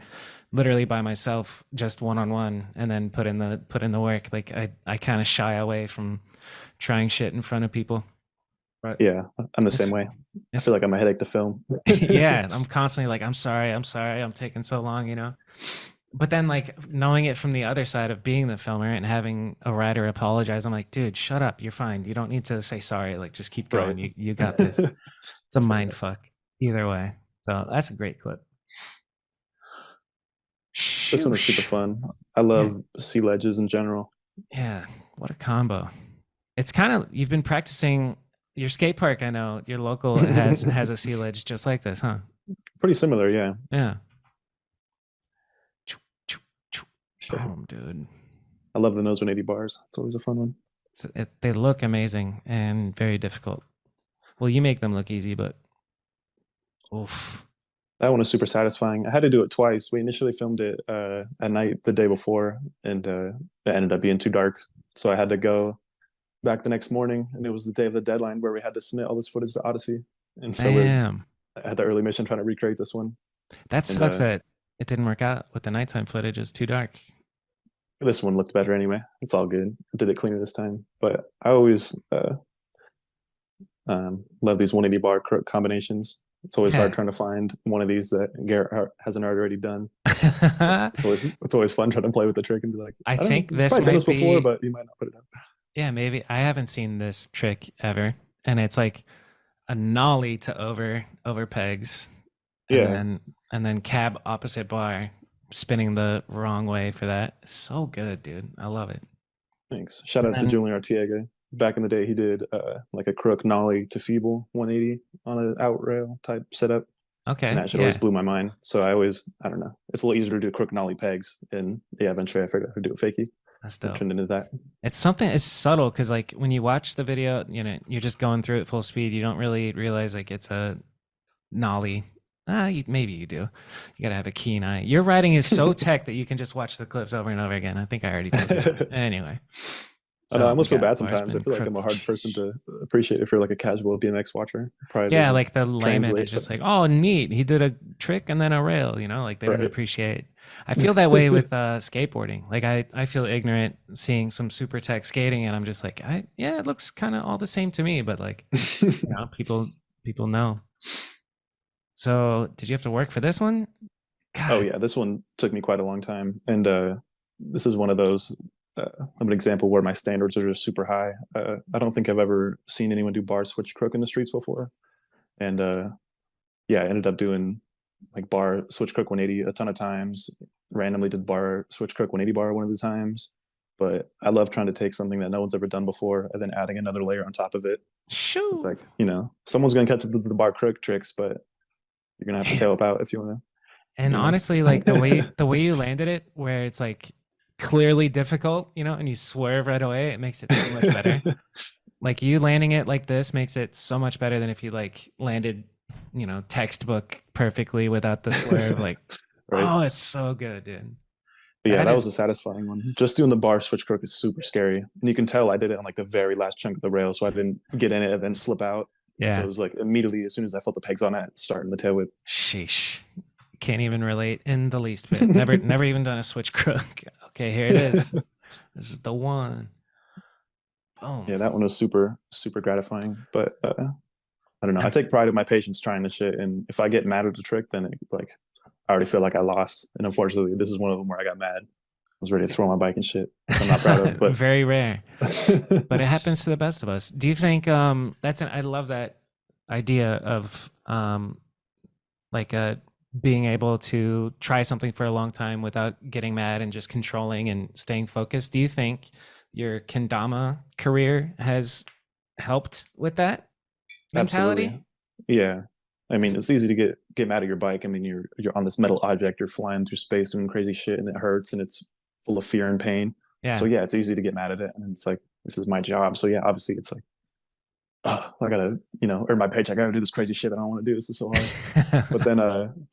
literally by myself, just one on one, and then put in the work. Like I kind of shy away from trying shit in front of people. But Yeah, I'm the same it's way. I it's feel like I'm a headache to film. yeah, I'm constantly like, I'm sorry, I'm taking so long, But then like knowing it from the other side of being the filmer and having a rider apologize, I'm like, dude, shut up. You're fine. You don't need to say sorry. Like just keep Right. going. You got this. It's a mind fuck either way. So that's a great clip. This one was super Shoosh. fun. I Yeah. love sea ledges in general. Yeah. What a combo. It's kind of you've been practicing your skate park, I know. Your local has a sea ledge just like this, huh? Pretty similar, yeah. Yeah. Boom, dude. I love the nose 180 bars. It's always a fun one. They look amazing and very difficult. Well, you make them look easy, but oof. That one was super satisfying. I had to do it twice. We initially filmed it at night the day before, and it ended up being too dark. So I had to go back the next morning, and it was the day of the deadline where we had to submit all this footage to Odyssey. And so Damn. I had the early mission trying to recreate this one. That And sucks that it didn't work out with the nighttime footage. It's too dark. this one looked better anyway. It's all good. I did it cleaner this time. But I always Love these 180 bar crook combinations. It's always hard Yeah. trying to find one of these that Garrett hasn't already done. It's always fun trying to play with the trick and be like, I I don't know, think he's this probably done this might before, be, but he might not put it up. yeah, maybe I haven't seen this trick ever. And it's like a nollie to over pegs Yeah, and then cab opposite bar spinning the wrong way for that. So good, dude. I love it. thanks. Shout And out to then Julian Artiega. Back in the day, he did like a crook nollie to feeble 180 on an out rail type setup. And okay, that shit always yeah. blew my mind. So I don't know. It's a little easier to do crook nollie pegs. And yeah, eventually I figured out how to do a fakie. That's I dope. turned into that. It's something it's subtle because like when you watch the video, you know, you're just going through it full speed. You don't really realize like it's a nollie. Maybe you do. You gotta have a keen eye. Your writing is so tech that you can just watch the clips over and over again. I think I already told you that. Anyway, I know I so we almost feel got bad bar sometimes. I spin, feel like crook. I'm a hard person to appreciate if you're like a casual BMX watcher. Probably Yeah, doesn't like the layman translate, is but just like, oh, neat. He did a trick and then a rail. You know, like they don't right. appreciate. I feel that way with skateboarding. Like I feel ignorant seeing some super tech skating, and I'm just like, yeah, it looks kind of all the same to me, but like, you know, people know. So, did you have to work for this one? Oh God. yeah, this one took me quite a long time, and this is one of those of an example where my standards are just super high. I don't think I've ever seen anyone do bar switch crook in the streets before, and yeah, I ended up doing like bar switch crook 180 a ton of times. Randomly did bar switch crook 180 bar one of the times, but I love trying to take something that no one's ever done before and then adding another layer on top of it. It's Shoo. like, someone's gonna catch the bar crook tricks, but you're gonna have to tail up out if you want to, And honestly, like the way you landed it, where it's like clearly difficult, you know, and you swerve right away, it makes it so much better. Like you landing it like this makes it so much better than if you like landed, you know, textbook perfectly without the swerve. Like, right. oh, it's so good, dude. But yeah, That that was a is, satisfying one. Just doing the bar switch crook is super scary, and you can tell I did it on like the very last chunk of the rail, so I didn't get in it and then slip out. So it yeah. was like immediately as soon as I felt the pegs on it, starting the tail whip. Sheesh. Can't even relate in the least bit. Never even done a switch crook. Okay, here it is. This is the one. Boom. Yeah, that one was super super gratifying. But I don't know. I I'm, take pride in my patience trying this shit, and if I get mad at the trick, then it's like I already feel like I lost. And unfortunately, this is one of them where I got mad. I was ready to throw my bike and shit, which I'm not proud of. But very rare, but it happens to the best of us. Do you think I love that idea of like being able to try something for a long time without getting mad and just controlling and staying focused. Do you think your Kendama career has helped with that absolutely, mentality? yeah. I mean, it's easy to get mad at your bike. I mean, you're on this metal object, you're flying through space doing crazy shit, and it hurts, and it's full of fear and pain. So Yeah. yeah, it's easy to get mad at it, and it's like this is my job. So yeah, obviously it's like, oh, I gotta earn my paycheck. I gotta do this crazy shit that I don't want to do. This is so hard. But then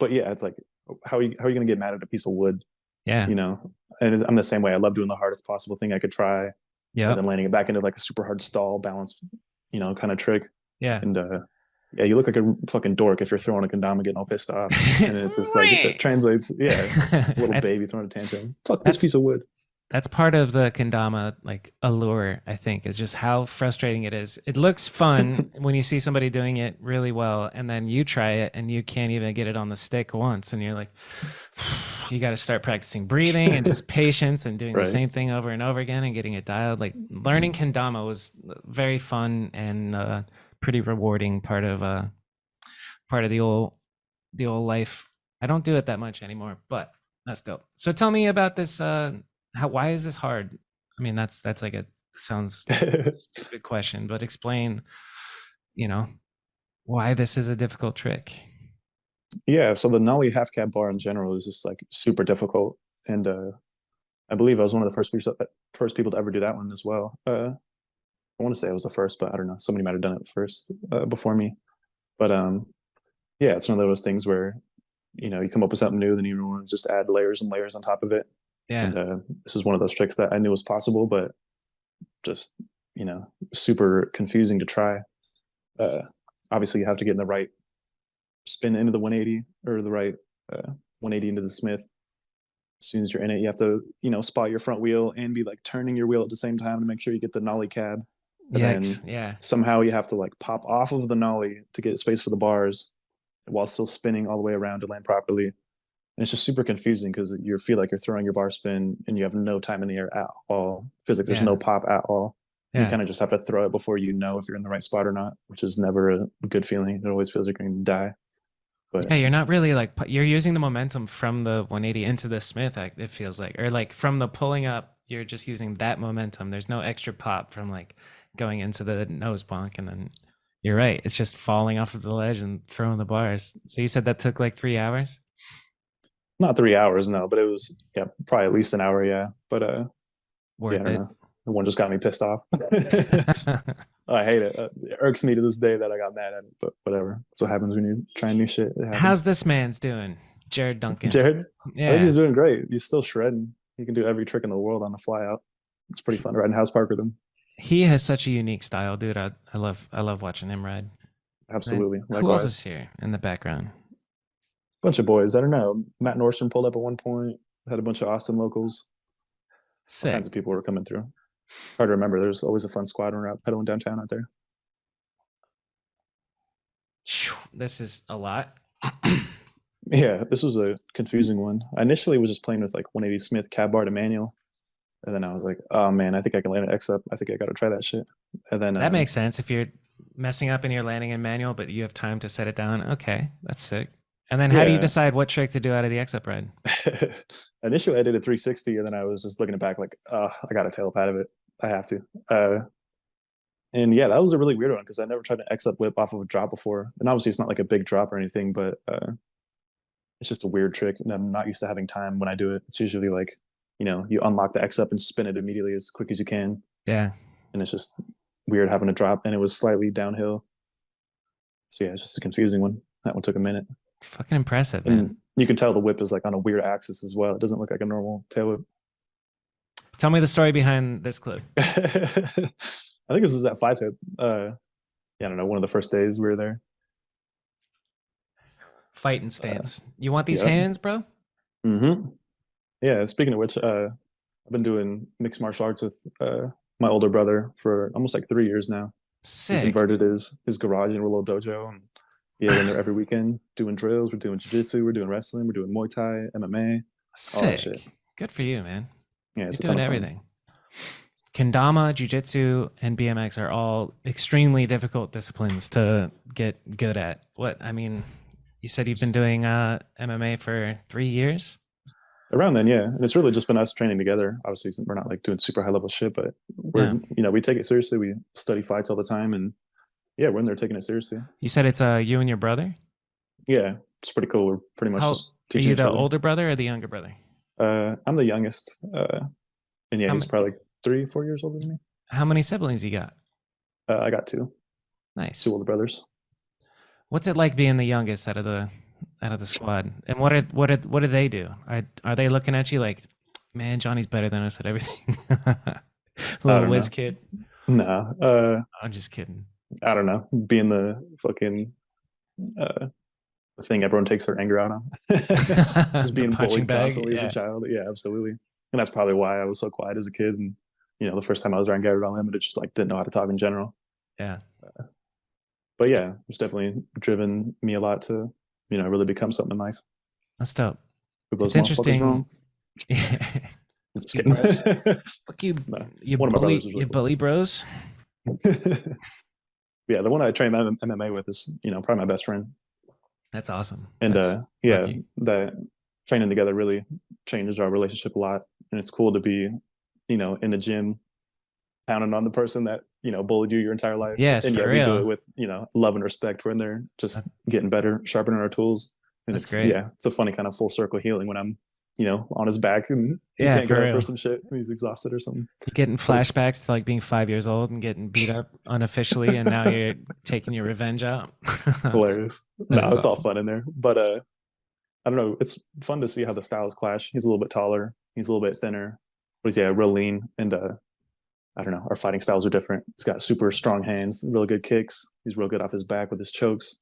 but yeah, it's like how are you gonna get mad at a piece of wood? yeah. You know, and I'm the same way. I love doing the hardest possible thing I could try, and then Yep. landing it back into like a super hard stall balance, kind of trick. Yeah. And yeah, you look like a fucking dork if you're throwing a kendama getting all pissed off, and it just like it translates. Yeah, little I, baby throwing a tantrum. Fuck this that's piece of wood. that's part of the kendama like allure, I think, is just how frustrating it is. It looks fun when you see somebody doing it really well and then you try it and you can't even get it on the stick once and you're like you got to start practicing breathing and just patience and doing the Right. same thing over and over again and getting it dialed. Like learning kendama was very fun and pretty rewarding part of the old life. I don't do it that much anymore, but that's dope. So tell me about this. Why is this hard? I mean, that's like a sounds stupid question, but explain, you know, why this is a difficult trick. Yeah. So the nollie half cab bar in general is just like super difficult, and I believe I was one of the first people to ever do that one as well. I want to say I was the first, but I don't know. Somebody might have done it first before me. But yeah, it's one of those things where you come up with something new, then you want to just add layers and layers on top of it. Yeah. And this is one of those tricks that I knew was possible, but just super confusing to try. Uh, Obviously, you have to get in the right spin into the 180 or the right 180 into the Smith. As soon as you're in it, you have to spot your front wheel and be like turning your wheel at the same time to make sure you get the nollie cab. and Yikes. then Yeah. somehow you have to like pop off of the nollie to get space for the bars while still spinning all the way around to land properly. And it's just super confusing because you feel like you're throwing your bar spin and you have no time in the air at all. Feels like there's Yeah. no pop at all. You Yeah. kind of just have to throw it before you know if you're in the right spot or not, which is never a good feeling. It always feels like you're going to die. But Yeah, you're not really like you're using the momentum from the 180 into the Smith. It feels like, or like from the pulling up, you're just using that momentum. There's no extra pop from like going into the nose bonk, and then you're right. It's just falling off of the ledge and throwing the bars. So you said that took like 3 hours. not 3 hours, no, but it was probably at least an hour, yeah. But yeah, I Worth don't it. know. The one just got me pissed off. I hate it. It irks me to this day that I got mad at it, but whatever. That's what happens when you try new shit. It happens. How's this man's doing, Jared Duncan? Jared? I think Yeah, he's doing great. He's still shredding. He can do every trick in the world on the fly out. It's pretty fun riding house park with him. he has such a unique style, dude. I love watching him ride. Absolutely. And who else is here in the background? Bunch of boys. I don't know. Matt Nordstrom pulled up at one point. Had a bunch of Austin locals. All Sick. kinds of people were coming through. Hard to remember. There's always a fun squad when we're out pedaling downtown out there. This is a lot. Yeah, this was a confusing one. I initially was just playing with like 180 Smith cab bar to manual. And then I was like, oh man, I think I can land an X up. I think I got to try that shit. And then That makes sense if you're messing up and you're landing in manual, but you have time to set it down. Okay, that's sick. And then how do you decide what trick to do out of the X up ride? Initially, I did a 360, and then I was just looking back like, I got a tail up out of it. I have to. And yeah, that was a really weird one because I never tried an X up whip off of a drop before. And obviously, it's not like a big drop or anything, but it's just a weird trick. And I'm not used to having time when I do it. It's usually like, you unlock the X up and spin it immediately as quick as you can. Yeah. And it's just weird having a drop, and it was slightly downhill. So yeah, it's just a confusing one. That one took a minute. Fucking impressive, man. And you can tell the whip is like on a weird axis as well. It doesn't look like a normal tail whip. Tell me the story behind this clip. I think this is at 5-hip. Yeah, I don't know. One of the first days we were there. Fighting stance. You want these hands, bro? Mm-hmm. Yeah. Speaking of which, I've been doing mixed martial arts with my older brother for almost like 3 years now. Sick. He converted his garage into a little dojo, and we're in there every weekend doing drills. We're doing jiu-jitsu. We're doing wrestling. We're doing Muay Thai, MMA. Sick. All that shit. Good for you, man. Yeah, You're doing everything. Kendama, jiu-jitsu, and BMX are all extremely difficult disciplines to get good at. You said you've been doing MMA for 3 years? Around then, yeah. And it's really just been us training together. Obviously, we're not like doing super high level shit, but we're, we take it seriously. We study fights all the time, and yeah, we're in there taking it seriously. You said it's you and your brother? Yeah, it's pretty cool. We're pretty much just teaching each other. Are you the older brother or the younger brother? I'm the youngest. And yeah, he's probably like 3-4 years older than me. How many siblings you got? I got 2. Nice. 2 older brothers. What's it like being the youngest out of the squad? And what do they do? Are they looking at you like, man, Johnny's better than us at everything? Little whiz kid. No. I'm just kidding. I don't know. Being the fucking thing everyone takes their anger out on. Just being bullied constantly as a child. Yeah, absolutely. And that's probably why I was so quiet as a kid. And the first time I was around Garrett Unlimited, just like didn't know how to talk in general. Yeah. But yeah, it's definitely driven me a lot to really become something in life. That's dope. It's interesting. Just kidding. Fuck you. No, you one bully, of my brothers was you bully bros. Yeah, the one I train MMA with is probably my best friend. That's awesome. And that training together really changes our relationship a lot. And it's cool to be in the gym pounding on the person that bullied you your entire life. Yes, and for we real. do it with love and respect. We're in there just getting better, sharpening our tools. And That's great. Yeah, it's a funny kind of full circle healing when I'm on his back and he Yeah, can't for get up real. or some shit. He's exhausted or something. You're getting flashbacks to like being 5 years old and getting beat up unofficially, and now you're taking your revenge out. Hilarious. No, That's it's all awesome. fun in there. But I don't know. It's fun to see how the styles clash. He's a little bit taller. He's a little bit thinner. But he's real lean. And I don't know. Our fighting styles are different. He's got super strong hands, really good kicks. He's real good off his back with his chokes.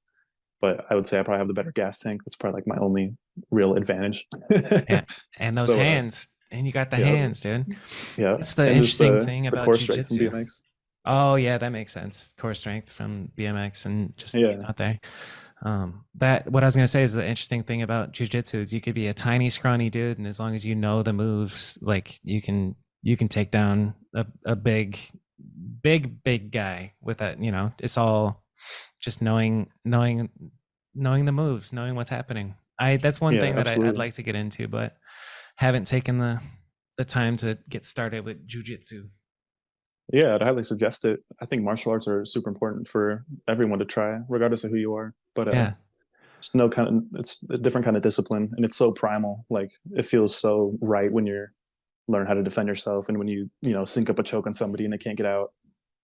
But I would say I probably have the better gas tank. That's probably like my only real advantage. Yeah. And those hands. And you got the hands, dude. Yeah. It's the and interesting the thing about core strength from jiu-jitsu. BMX. Oh yeah, that makes sense. Core strength from BMX and just being Yeah, out there. That what I was gonna say is the interesting thing about jujitsu is you could be a tiny, scrawny dude, and as long as you know the moves, like you can take down a big guy with that. You know, it's all just knowing the moves, knowing what's happening. I That's one yeah, thing that I'd absolutely. like to get into, but haven't taken the time to get started with jujitsu. Yeah, I'd highly suggest it. I think martial arts are super important for everyone to try, regardless of who you are. But Yeah, just no kind of it's a different kind of discipline, and it's so primal. Like it feels so right when you're learn how to defend yourself, and when you sync up a choke on somebody and they can't get out.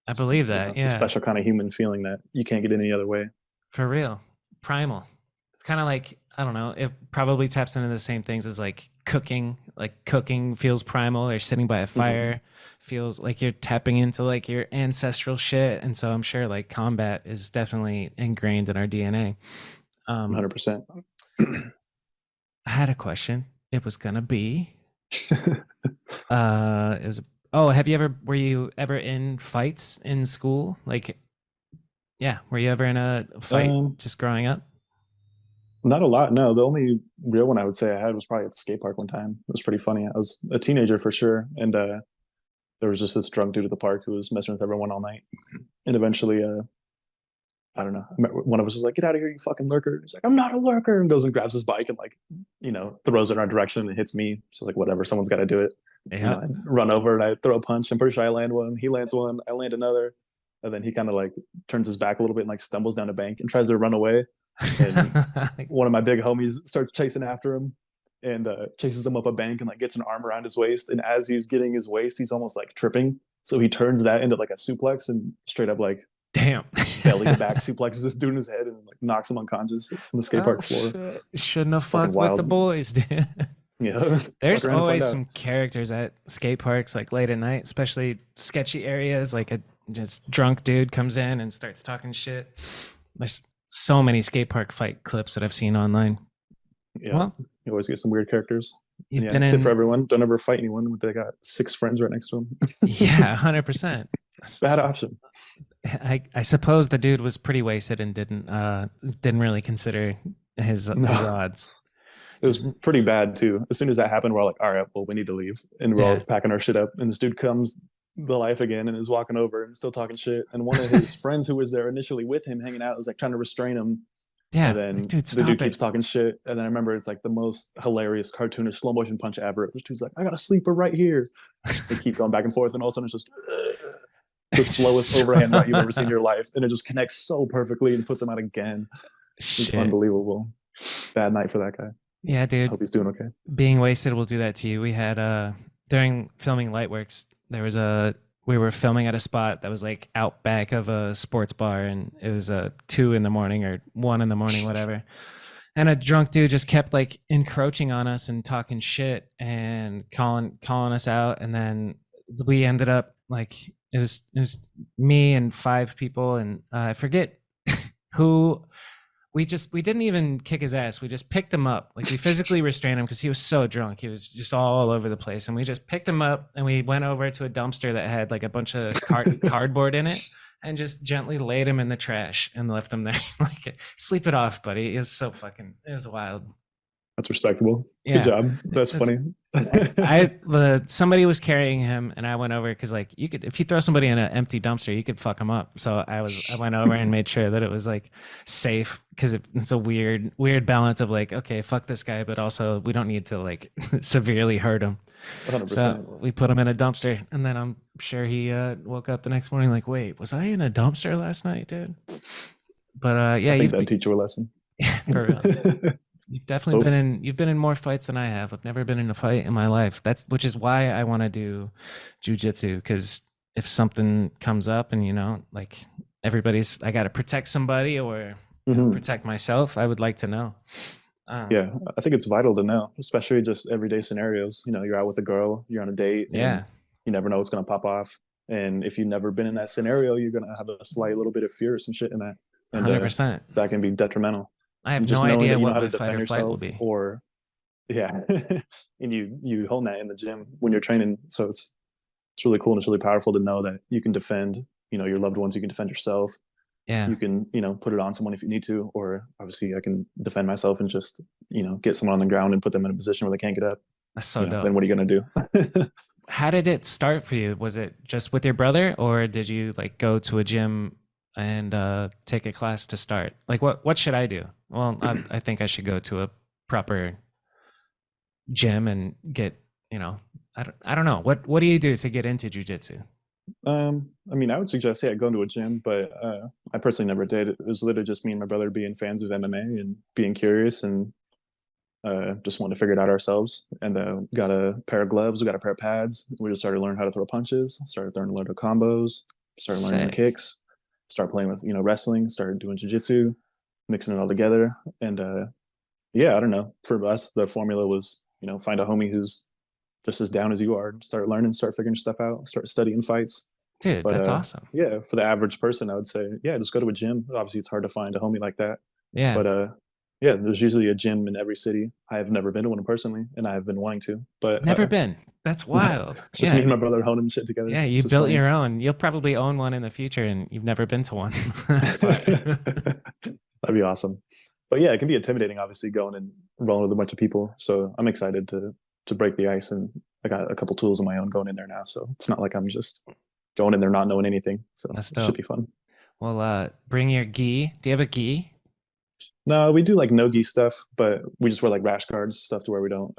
I It's, believe that. a Yeah, special kind of human feeling that you can't get any other way. for real. Primal. It's kind of like, I don't know, it probably taps into the same things as like cooking. Like cooking feels primal, or sitting by a Hmm. fire feels like you're tapping into like your ancestral shit. And so I'm sure like combat is definitely ingrained in our DNA. Um, 100%. I had a question. It was gonna be, it was, oh, were you ever in fights in school? Like, yeah, were you ever in a fight um, just growing up? Not a lot. No, the only real one I would say I had was probably at the skate park one time. It was pretty funny. I was a teenager for sure, and there was just this drunk dude at the park who was messing with everyone all night. And eventually, I don't know. One of us was like, "Get out of here, you fucking lurker!" He's like, "I'm not a lurker," and goes and grabs his bike and like, throws it in our direction and hits me. So like, whatever, someone's got to do it. Yeah. I run over and I throw a punch. I'm pretty sure I land one. He lands one. I land another, and then he kind of like turns his back a little bit and like stumbles down a bank and tries to run away. And one of my big homies starts chasing after him and chases him up a bank and like gets an arm around his waist. And as he's getting his waist, he's almost like tripping. So he turns that into like a suplex and straight up like Damn. belly to back suplexes this dude in his head and like knocks him unconscious on the skate Oh park floor. shit. Shouldn't have It's fucking fucked with the wild. boys, dude. Yeah. Fuck There's around and find always out. some characters at skate parks like late at night, especially sketchy areas, like a just drunk dude comes in and starts talking shit. There's so many skate park fight clips that I've seen online. Yeah. Well, You always get some weird characters. And you've yeah, been tip for in, everyone: don't ever fight anyone when they got six friends right next to them. yeah, 100%. Bad option. I suppose the dude was pretty wasted and didn't really consider his No, odds. it Just was pretty bad too. As soon as that happened, we're all like, all right, well, we need to leave. And we're all yeah. packing our shit up. And this dude comes the life again and is walking over and still talking shit. And one of his friends who was there initially with him hanging out was like trying to restrain him. And Yeah, like, then dude, the dude stop keeps it. talking shit. And then I remember it's like the most hilarious cartoonish slow motion punch ever. This dude's like, I got a sleeper right here. They keep going back and forth. And all of a sudden it's just the slowest overhand right you've ever seen in your life. And it just connects so perfectly and puts him out again. It's Shit. unbelievable. Bad night for that guy. Yeah, I dude. hope he's doing okay. Being wasted will do that to you. We had during filming Lightworks, there was a we were filming at a spot that was like out back of a sports bar, and it was 2 in the morning or 1 in the morning, whatever. And a drunk dude just kept like encroaching on us and talking shit and calling us out. And then we ended up like it was me and 5 people, and I forget who we didn't even kick his ass. We just picked him up. Like we physically restrained him because he was so drunk. He was just all over the place. And we just picked him up and we went over to a dumpster that had like a bunch of cardboard in it and just gently laid him in the trash and left him there. Like sleep it off, buddy. It was wild. That's respectable. Good Yeah. job. That's It's, funny. somebody was carrying him and I went over because like you could, if you throw somebody in an empty dumpster you could fuck them up. So I went over and made sure that it was like safe, because it's a weird balance of like, okay, fuck this guy, but also we don't need to like severely hurt him. So 100%. we put him in a dumpster, and then I'm sure he woke up the next morning like, wait, was I in a dumpster last night, dude? But yeah, I think that'd teach you a lesson. for real. You've definitely Oh, you've been in more fights than I have. I've never been in a fight in my life. Which is why I want to do jujitsu, because if something comes up and like I got to protect somebody or mhm. protect myself, I would like to know. Um, Yeah, I think it's vital to know, especially just everyday scenarios. You're out with a girl, you're on a date, and yeah, you never know what's going to pop off. And if you've never been in that scenario, you're going to have a slight little bit of fear or some shit in that. And 100%. that can be detrimental. I have And no just knowing idea that you know what how to my fight defend or flight will yourself, be. or yeah, and you hone that in the gym when you're training. So it's really cool and it's really powerful to know that you can defend your loved ones, you can defend yourself. Yeah. You can, put it on someone if you need to, or obviously I can defend myself and just, get someone on the ground and put them in a position where they can't get up. That's so dope. Then what are you gonna do? How did it start for you? Was it just with your brother, or did you like go to a gym and take a class to start? Like, what should I do? Well, I think I should go to a proper gym and get, I don't know. What do you do to get into jujitsu? I would suggest, going to a gym, but I personally never did. It was literally just me and my brother being fans of MMA and being curious, and just wanted to figure it out ourselves. And got a pair of gloves, we got a pair of pads. We just started learning how to throw punches, started learning to learn combos, started learning the kicks, started playing with wrestling, started doing jiu-jitsu, mixing it all together. And I don't know. For us, the formula was find a homie who's just as down as you are, start learning, start figuring stuff out, start studying fights. Dude, but, that's awesome. Yeah, for the average person, I would say, just go to a gym. Obviously, it's hard to find a homie like that. Yeah. But there's usually a gym in every city. I have never been to one personally, and I have been wanting to. But never been. That's wild. It's just me and my brother honing shit together. Yeah, you built your own. You'll probably own one in the future, and you've never been to one. That'd be awesome. But yeah, it can be intimidating, obviously, going and rolling with a bunch of people. So I'm excited to break the ice, and I got a couple tools of my own going in there now. So it's not like I'm just going in there not knowing anything. So it should be fun. Well, bring your gi. Do you have a gi? No, we do like no gi stuff, but we just wear like rash guards, stuff to where we don't,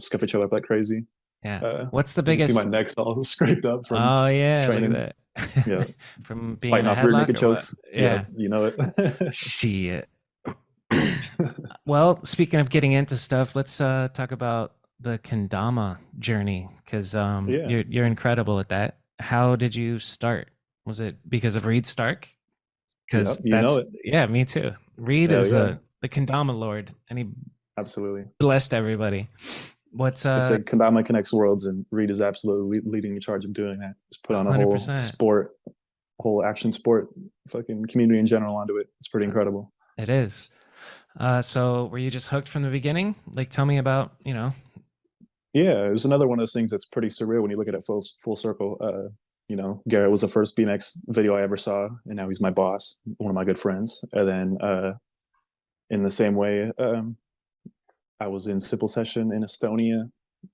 scuff each other up like crazy. Yeah. What's the biggest? You see my neck's all scraped up from training. Look at that. Yeah. From being fighting a off rear headlock naked chokes. Yeah, you know it. Shit. Well, speaking of getting into stuff, let's talk about the kendama journey, because you're incredible at that. How did you start? Was it because of Reed Stark? Because you know it. Yeah, me too. Reed is the kendama lord, and he absolutely blessed everybody. What's I say Kendama connects worlds, and Reed is absolutely leading the charge of doing that. Just put on a 100%. Whole sport, whole action sport, fucking community in general onto it. It's pretty incredible. It is. So were you just hooked from the beginning? Like, tell me about, Yeah, it was another one of those things that's pretty surreal when you look at it full circle. Garrett was the first BMX video I ever saw, and now he's my boss, one of my good friends. And then in the same way, I was in Simple Session in Estonia.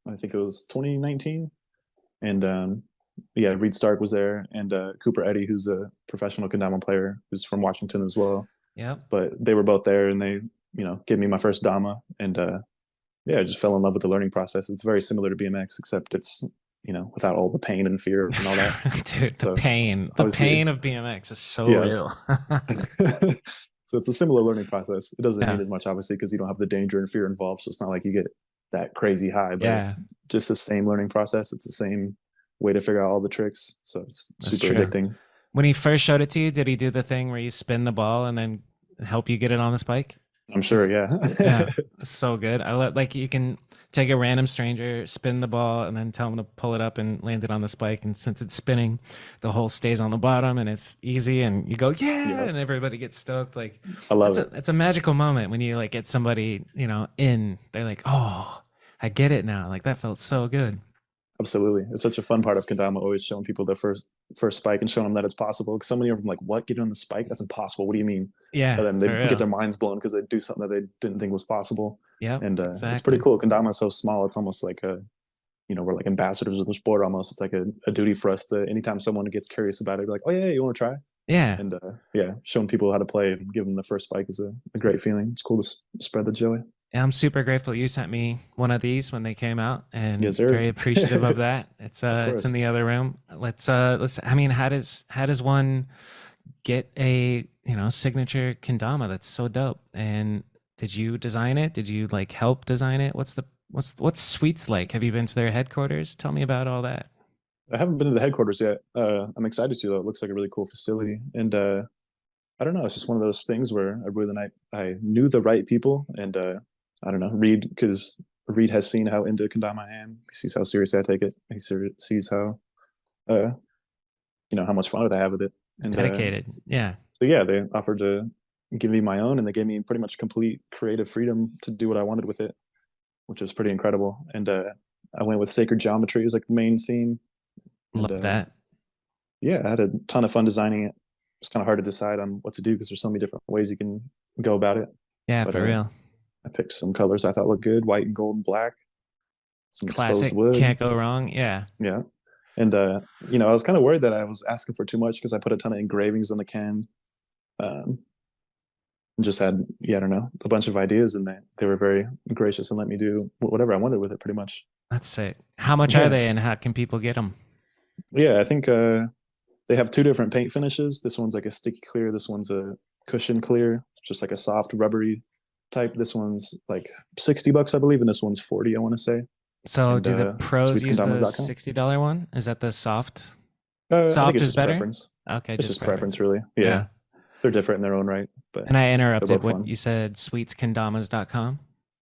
I think it was 2019. And Reed Stark was there, and Cooper Eddy, who's a professional kendama player, who's from Washington as well. Yeah. But they were both there, and they, gave me my first Dama. And I just fell in love with the learning process. It's very similar to BMX, except it's, without all the pain and fear and all that. Dude, the pain of BMX is so real. So it's a similar learning process. It doesn't need as much, obviously, because you don't have the danger and fear involved. So it's not like you get that crazy high, but it's just the same learning process. It's the same way to figure out all the tricks. So it's super addicting. When he first showed it to you, did he do the thing where you spin the ball and then help you get it on the spike? I'm sure, yeah. So good. I love, like, you can take a random stranger, spin the ball, and then tell them to pull it up and land it on the spike. And since it's spinning, the hole stays on the bottom, and it's easy. And you go, and everybody gets stoked. Like, I love it. It's a magical moment when you like get somebody, in. They're like, oh, I get it now. Like, that felt so good. Absolutely. It's such a fun part of kendama, always showing people their first spike and showing them that it's possible. Because so many of them like, what, get on the spike? That's impossible. What do you mean? Yeah. And then they get their minds blown because they do something that they didn't think was possible. Yeah. And it's pretty cool. Kendama is so small. It's almost like we're like ambassadors of the sport almost. It's like a duty for us to, anytime someone gets curious about it, be like, oh yeah, you want to try? Yeah. And showing people how to play and give them the first spike is a great feeling. It's cool to spread the joy. And I'm super grateful you sent me one of these when they came out, and very appreciative of that. It's in the other room. Let's I mean, how does one get a signature kendama that's so dope? And did you design it? Did you like help design it? What's Sweets like? Have you been to their headquarters? Tell me about all that. I haven't been to the headquarters yet. I'm excited to, though. It looks like a really cool facility. And I don't know, it's just one of those things where I knew the right people, and I don't know, Reed, because Reed has seen how into kendama I am. He sees how seriously I take it. He sees how how much fun I have with it. And dedicated. So they offered to give me my own, and they gave me pretty much complete creative freedom to do what I wanted with it, which was pretty incredible. And I went with sacred geometry as like the main theme. Love that. yeah, I had a ton of fun designing it. It's kind of hard to decide on what to do because there's so many different ways you can go about it. Yeah, But for real. I picked some colors I thought looked good: white and gold and black. Some exposed Classic. wood. Can't go wrong. Yeah. Yeah. And I was kind of worried that I was asking for too much because I put a ton of engravings on the can. Um, and just had, yeah, I don't know, a bunch of ideas, and they were very gracious and let me do whatever I wanted with it, pretty much. That's it. How much are Yeah. they and how can people get them? Yeah, I think they have two different paint finishes. This one's like a sticky clear. This one's a cushion clear, just like a soft rubbery type. This one's like $60, I believe, and this one's 40, I want to say. So And do the pros use the sweetscondomas.com. $60 one? Is that the soft? I Soft think it's is just better? preference. Okay, It's just preference, really. Yeah. They're different in their own right, but And I they're interrupted both what fun. you said, sweetscondamas.com.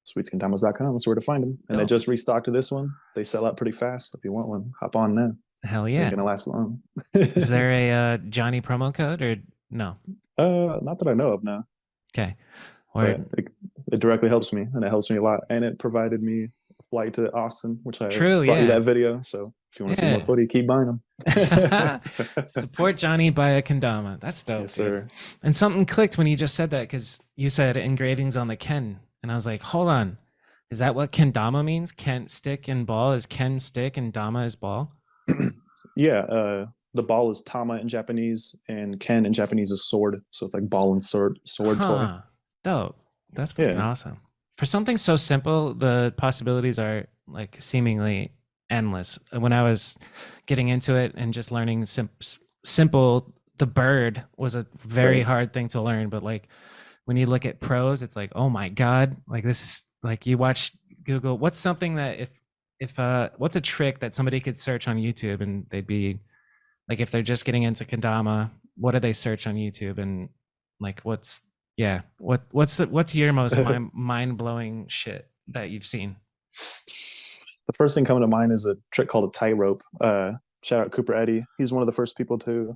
Sweetscondomas.com. That's where to find them. And they Dope. just restocked this one. They sell out pretty fast. If you want one, hop on now. Hell It yeah. ain't gonna last long. Is there a Johnny promo code or no? Not that I know of now. Okay. But Or it directly helps me, and it helps me a lot. And it provided me a flight to Austin, which I True, brought you yeah. that video. So if you want to see Yeah. more footy, keep buying them. support Johnny by a kendama. That's dope. Yes, dude. sir. And something clicked when you just said that because you said engravings on the Ken. And I was like, hold on. Is that what kendama means? Ken stick and ball is Ken stick and dama is ball? Yeah, the ball is tama in Japanese, and ken in Japanese is sword. So it's like ball and sword toy. Huh. Dope. That's fucking Yeah. awesome. For something so simple, the possibilities are like seemingly endless. When I was getting into it and just learning simple, the bird was a very Right. hard thing to learn. But like when you look at pros, it's like, oh my God, like this, like you watch Google, what's something that if what's a trick that somebody could search on YouTube and they'd be like, if they're just getting into kendama, what do they search on YouTube? And like, what's your most mind blowing shit that you've seen? The first thing coming to mind is a trick called a tightrope. Shout out Cooper Eddy. He's one of the first people to,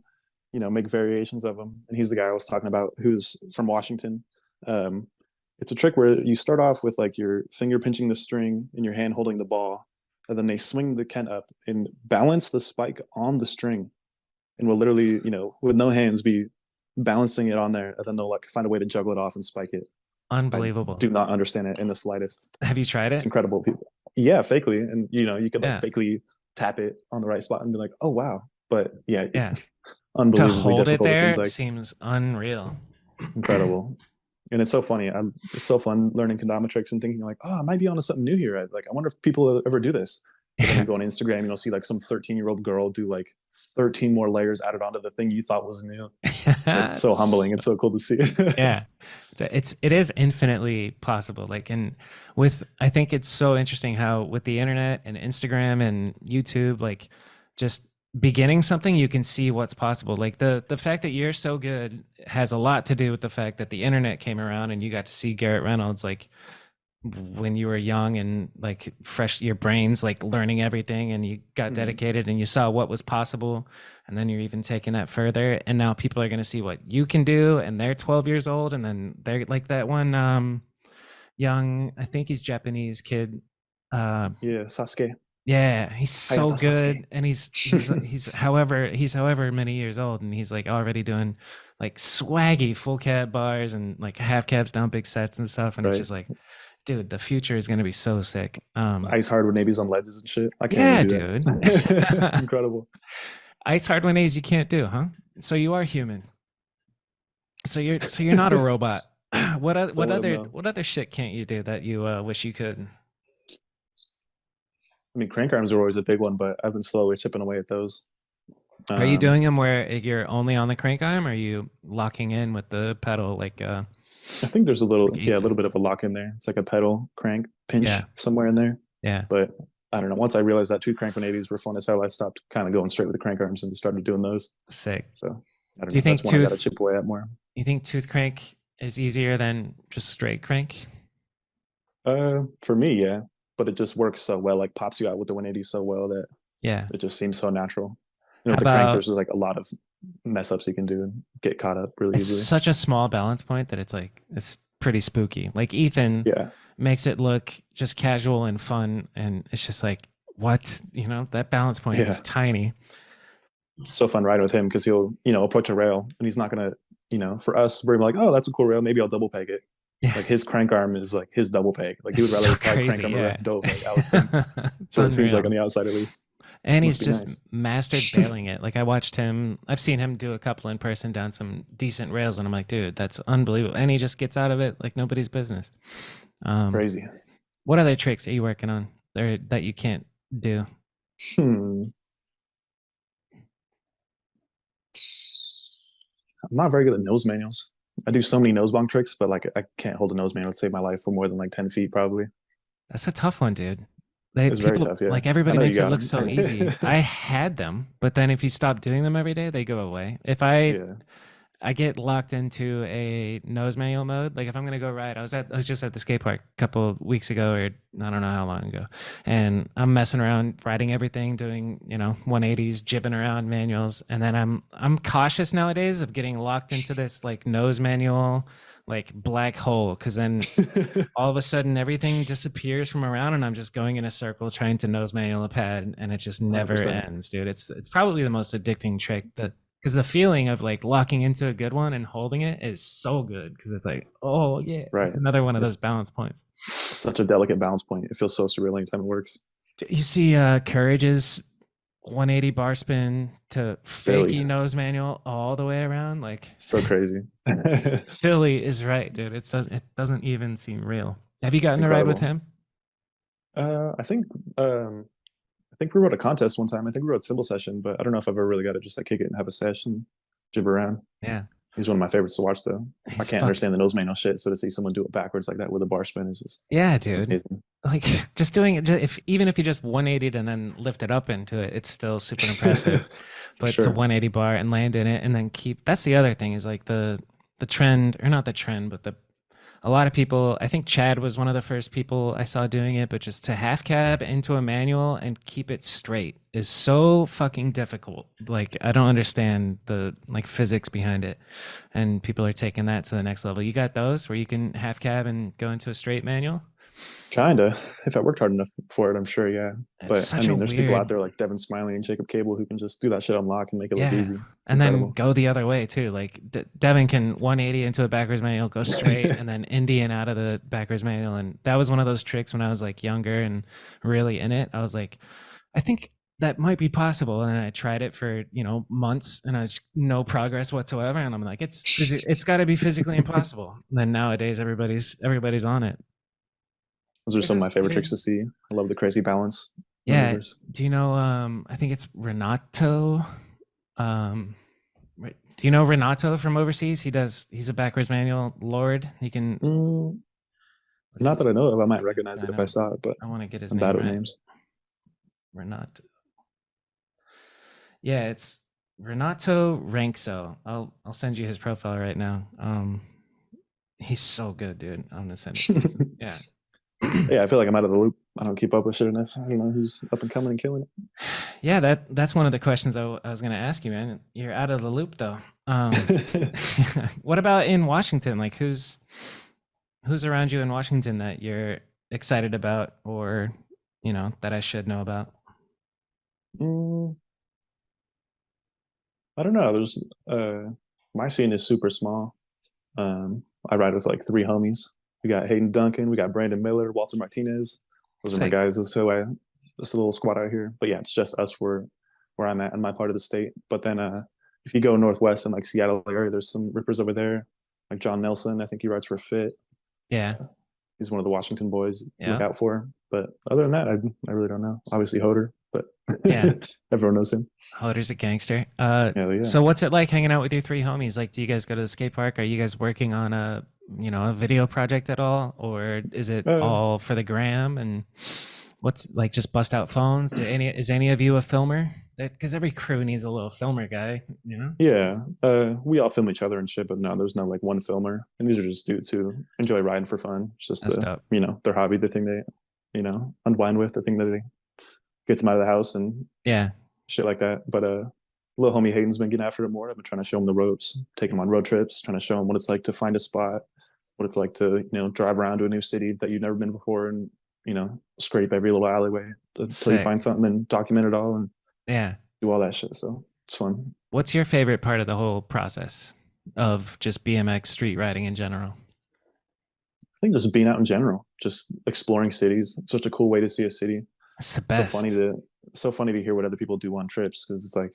make variations of them. And he's the guy I was talking about who's from Washington. It's a trick where you start off with like your finger pinching the string and your hand holding the ball. And then they swing the Ken up and balance the spike on the string. And will literally, with no hands be balancing it on there. And then they'll like find a way to juggle it off and spike it. Unbelievable. I do not understand it in the slightest. Have you tried it? It's incredible. People. Yeah, fakely. And you could like Yeah. fakely tap it on the right spot and be like, oh wow. But yeah, Yeah. To unbelievably hold it difficult. It there seems like seems unreal. incredible. And it's so funny. It's so fun learning kendama tricks and thinking like, oh, I might be onto something new here. I wonder if people ever do this. But then you go on Instagram, you'll see like some 13-year-old girl do like 13 more layers added onto the thing you thought was new. It's so humbling. It's so cool to see. Yeah. It is infinitely possible. Like, and I think it's so interesting how with the internet and Instagram and YouTube, like just beginning something, you can see what's possible. Like the fact that you're so good has a lot to do with the fact that the internet came around and you got to see Garrett Reynolds, like when you were young and like fresh, your brain's like learning everything, and you got dedicated and you saw what was possible, and then you're even taking that further, and now people are going to see what you can do, and they're 12 years old, and then they're like that one young, I think he's Japanese kid, Yeah, Sasuke. yeah, he's so Hayata good, Sasuke. and he's however many years old, and he's like already doing like swaggy full cab bars and like half cabs down big sets and stuff, and it's Right. just like, dude, the future is gonna be so sick. Ice hard with navies on ledges and shit. I Yeah, can't even do that. It's incredible. Ice hard when A's you can't do, huh? So you are human. So you're not a robot. What other shit can't you do that you wish you could? I mean, crank arms are always a big one, but I've been slowly chipping away at those. Are you doing them where you're only on the crank arm, or are you locking in with the pedal like I think there's a little Like Ethan. a little bit of a lock in there. It's like a pedal crank pinch Yeah. somewhere in there. Yeah. But I don't know. Once I realized that two crank 180s were fun as hell, I stopped kind of going straight with the crank arms and just started doing those. Sick. So I don't Do you know. think That's one I got to chip away at more. You think tooth crank is easier than just straight crank? For me, yeah. But it just works so well, like pops you out with the 180 so well that Yeah. it just seems so natural. How With the crank, about- there's just like a lot of mess ups you can do and get caught up really It's easily. such a small balance point that it's pretty spooky. Like Ethan Yeah. makes it look just casual and fun, and it's just like, what? That balance point is Yeah. tiny. it's so fun riding with him because he'll, approach a rail and he's not gonna, for us, we're like, oh, that's a cool rail. Maybe I'll double peg it. Yeah. Like his crank arm is like his double peg. Like he would It's rather so probably crank crazy. arm Yeah. with double peg, I would think. It's So it seems like unreal. on the outside at least. And he's Must be just nice. mastered bailing it. Like I watched him, I've seen him do a couple in person down some decent rails, and I'm like, dude, that's unbelievable. And he just gets out of it like nobody's business. Um, Crazy. what other tricks are you working on there that you can't do? Hmm. I'm not very good at nose manuals. I do so many nose bong tricks, but like I can't hold a nose manual to save my life for more than like 10 feet, probably. That's a tough one, dude. They It's very people tough. Yeah. like I everybody know you makes it got look so easy. them. I had them, but then if you stop doing them every day, they go away. If I Yeah. I get locked into a nose manual mode. Like if I'm gonna go ride, I was just at the skate park a couple of weeks ago, or I don't know how long ago, and I'm messing around, riding everything, doing 180s, jibbing around manuals, and then I'm cautious nowadays of getting locked into this like nose manual like black hole, because then all of a sudden everything disappears from around and I'm just going in a circle trying to nose manual a pad and it just never 100%. ends, dude. It's probably the most addicting trick, that because the feeling of like locking into a good one and holding it is so good, because it's like, oh yeah, it's Right. another one of those It's balance points. such a delicate balance point. It feels so surreal anytime it works. You see Courage's 180 bar spin to Silly. fakie nose manual all the way around, like So crazy. It's silly is right, dude. It doesn't even seem real. Have you gotten to ride with incredible. him? I think I think we wrote a contest one time. I think we wrote Symbol Session, but I don't know if I've ever really got to just like kick it and have a session, jib around. Yeah, He's one of my favorites to watch though. I he's can't fucking. understand the nose manual shit, so to see someone do it backwards like that with a bar spin is just Yeah, dude. amazing. Like just doing it, if even if you just 180'd and then lift it up into it, it's still super impressive. But to Sure. 180 bar and land in it and then keep, that's the other thing, is like the trend, or not the trend, but the a lot of people, I think Chad was one of the first people I saw doing it, but just to half cab into a manual and keep it straight is so fucking difficult. Like I don't understand the like physics behind it. And people are taking that to the next level. You got those where you can half cab and go into a straight manual? Kinda. If I worked hard enough for it, I'm sure, yeah. It's But I such a mean, there's people out weird. there like Devin Smiley and Jacob Cable who can just do that shit on lock and make it look Yeah. easy. It's And then incredible. go the other way too. Like Devin can 180 into a backwards manual, go straight, and then Indian out of the backwards manual. And that was one of those tricks when I was like younger and really in it. I was like, I think that might be possible. And I tried it for, months, and I was no progress whatsoever. And I'm like, it's got to be physically impossible. And then nowadays everybody's on it. Those are There's some of this my favorite tricks kid. to see. I love the crazy balance Yeah. maneuvers. Do you know, I think it's Renato. Right. Do you know Renato from overseas? He's a backwards manual lord. He can, Mm, let's not see. that I know of. I might recognize I it if I know. saw it, but I want to get his I'm bad name with right. names. Renato. Yeah, it's Renato Rankso. I'll send you his profile right now. He's so good, dude. I'm gonna send it to you. Yeah. Yeah, I feel like I'm out of the loop. I don't keep up with shit enough. I don't know who's up and coming and killing it. Yeah, that's one of the questions I was gonna ask you, man. You're out of the loop though. What about in Washington? Like who's around you in Washington that you're excited about, or that I should know about? Mm, I don't know. There's my scene is super small. I ride with like three homies. We got Hayden Duncan, we got Brandon Miller, Walter Martinez. Those are my Sick. guys. So I just a little squad out here. But yeah, it's just us where I'm at in my part of the state. But then if you go northwest in like Seattle area, there's some rippers over there. Like John Nelson, I think he rides for Fit. Yeah. He's one of the Washington boys to look Yeah. out for. But other than that, I really don't know. Obviously Hoder, but Yeah. everyone knows him. Hoder's a gangster. Yeah. So what's it like hanging out with your three homies? Like, do you guys go to the skate park? Are you guys working on a video project at all, or is it Uh, all for the gram? And what's like just bust out phones? Is any of you a filmer? Because every crew needs a little filmer guy, you know? Yeah, we all film each other and shit, but no, there's no like one filmer. And these are just dudes who enjoy riding for fun. It's just That's dope. their hobby, the thing they, unwind with, the thing that they gets them out of the house and Yeah. shit like that. But little homie Hayden's been getting after it more. I've been trying to show him the ropes, take him on road trips, trying to show him what it's like to find a spot, what it's like to drive around to a new city that you've never been before, and scrape every little alleyway until you Sick. find something and document it all and Yeah. do all that shit. So It's fun. What's your favorite part of the whole process of just BMX street riding in general? I think just being out in general, just exploring cities. It's such a cool way to see a city. It's the So funny best. to so funny to hear what other people do on trips because it's like,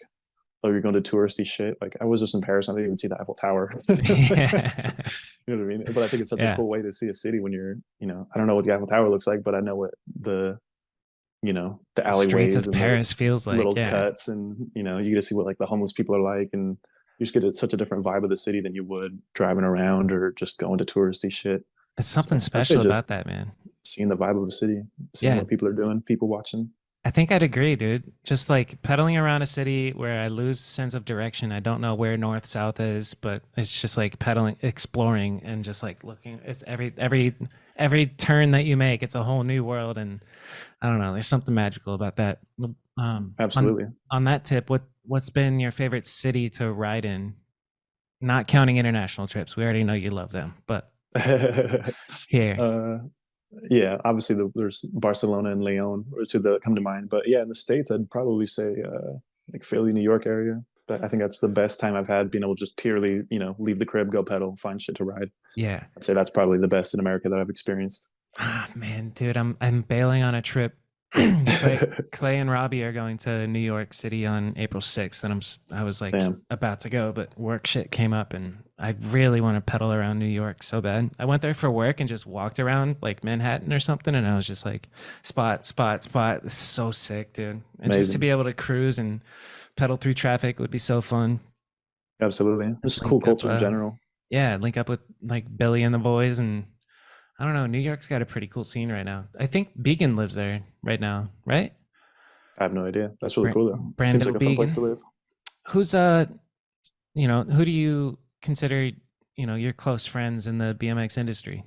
oh, you're going to touristy shit. Like I was just in Paris, I didn't even see the Eiffel Tower. Yeah. You know what I mean? But I think it's such a Yeah. cool way to see a city when you're, I don't know what the Eiffel Tower looks like, but I know what the The streets alleyways of and the Paris feels like, little yeah. cuts, and you get to see what like the homeless people are like, and you just get such a different vibe of the city than you would driving around or just going to touristy shit. It's something So I'd say special about just that, man. seeing the vibe of a city, seeing Yeah. what people are doing, people watching. I think I'd agree, dude. Just like pedaling around a city where I lose sense of direction. I don't know where north south is, but it's just like pedaling, exploring, and just like looking. It's every turn that you make, it's a whole new world, and I don't know. There's something magical about that. On Absolutely. that tip, what's been your favorite city to ride in? Not counting international trips. We already know you love them, but here, uh, yeah, obviously there's Barcelona and Leon or two that come to mind, but yeah, in the States, I'd probably say like Philly, New York area. But I think that's the best time I've had being able to just purely, leave the crib, go pedal, find shit to ride. yeah. I'd say that's probably the best in America that I've experienced. Ah, man, dude, I'm bailing on a trip. Clay and Robbie are going to New York City on April 6th, and I was like Damn. about to go, but work shit came up, and I really want to pedal around New York so bad. I went there for work and just walked around like Manhattan or something, and I was just like spot, spot, spot. This is so sick, dude. And just to Amazing. be able to cruise and pedal through traffic would be so fun. Absolutely. Just cool Link up, culture in general. yeah, link up with like Billy and the boys, and I don't know. New York's got a pretty cool scene right now. I think Beacon lives there right now, right? I have no idea. That's really cool though. Seems Brando like a fun place Beacon. to live. Who's who do you consider, your close friends in the BMX industry?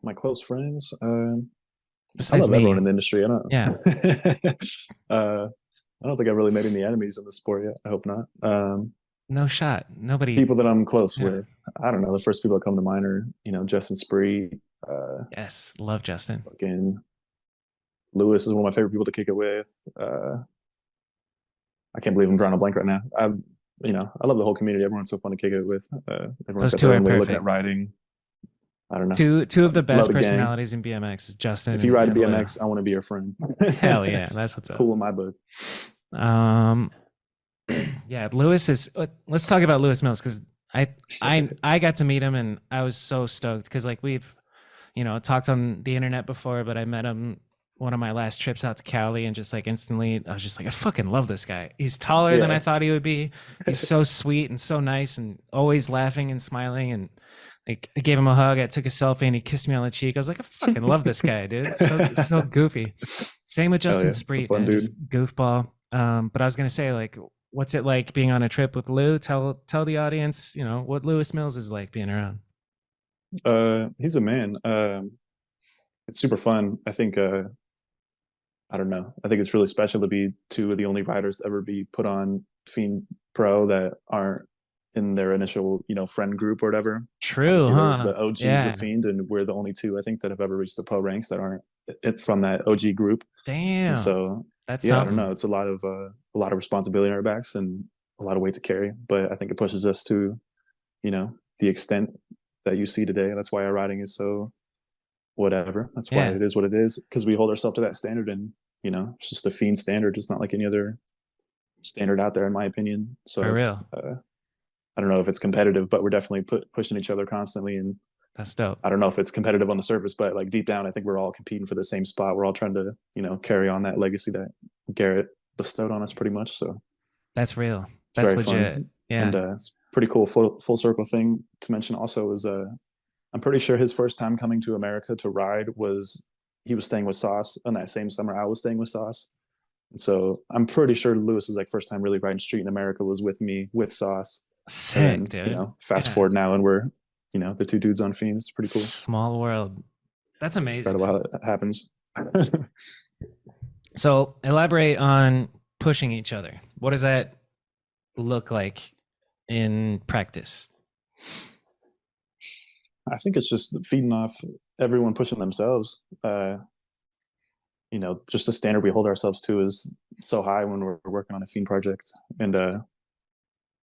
My close friends. I Besides love everyone me. in the industry. I don't. Yeah. I don't think I really made any enemies in the sport yet. I hope not. No shot. Nobody. People that I'm close Yeah. with. I don't know. The first people that come to mind are Justin Spree. Yes. Love Justin. Fucking Lewis is one of my favorite people to kick it with. Uh, I can't believe I'm drawing a blank right now. I love the whole community. Everyone's so fun to kick it with. Everyone's Those got two their are own way of looking at perfect. riding. I don't know. Two of the Love best a gang. personalities in BMX is Justin If you ride and Lou. BMX, I want to be your friend. Hell yeah. That's what's up. Cool in my book. Um yeah, Lewis is let's talk about Lewis Mills because I got to meet him and I was so stoked because like we've talked on the internet before, but I met him one of my last trips out to Cali and just like instantly I was just like, I fucking love this guy. He's taller than I Yeah. thought he would be. He's so sweet and so nice and always laughing and smiling, and like I gave him a hug, I took a selfie and he kissed me on the cheek. I was like, I fucking love this guy, dude. So goofy. Same with Hell Justin yeah. It's a Spreet, fun man. dude. Just goofball. But I was gonna say, like, what's it like being on a trip with Lou? Tell the audience, what Lewis Mills is like being around. He's a man. It's super fun. I think I don't know. I think it's really special to be two of the only riders to ever be put on Fiend Pro that aren't in their initial, friend group or whatever. True, Obviously, there's huh? the OGs Yeah. of Fiend, and we're the only two I think that have ever reached the pro ranks that aren't from that OG group. And Damn. so, That's yeah, I don't know. something. It's a lot of responsibility on our backs and a lot of weight to carry. But I think it pushes us to, the extent that you see today. That's why our riding is so whatever. That's why Yeah, it is what it is, because we hold ourselves to that standard, and it's just a Fiend standard. It's not like any other standard out there, in my opinion. So for it's real. I don't know if it's competitive, but we're definitely pushing each other constantly. And That's dope. I don't know if it's competitive on the surface, but like deep down, I think we're all competing for the same spot. We're all trying to carry on that legacy that Garrett bestowed on us, pretty much. So That's real. it's That's very legit. fun, Yeah. and it's pretty cool. Full circle thing to mention also is I'm pretty sure his first time coming to America to ride was he was staying with Sauce, and that same summer I was staying with Sauce. And so I'm pretty sure Lewis's like first time really riding street in America was with me with Sauce. And Sick, then, dude. fast Yeah. forward now and we're, the two dudes on Fiend. It's pretty cool. Small world. That's It's amazing, incredible how man. it happens. So elaborate on pushing each other. What does that look like in practice? I think it's just feeding off everyone pushing themselves. just the standard we hold ourselves to is so high when we're working on a Fiend project, and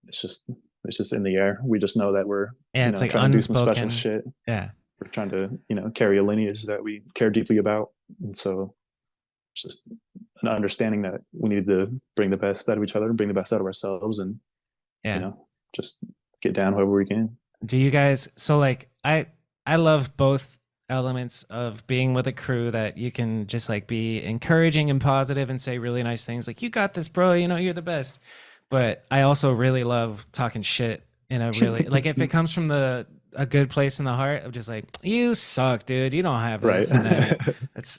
it's just it's just in the air. We just know that we're Yeah, it's like trying to do some special unspoken. shit. Yeah. We're trying to carry a lineage that we care deeply about, and so it's just an understanding that we need to bring the best out of each other, bring the best out of ourselves, and Yeah. just get down however we can. Do you guys, so like I love both elements of being with a crew, that you can just like be encouraging and positive and say really nice things like, you got this, bro, you're the best. But I also really love talking shit in a really like, if it comes from a good place in the heart of just like, you suck, dude, you don't have Right. this. And then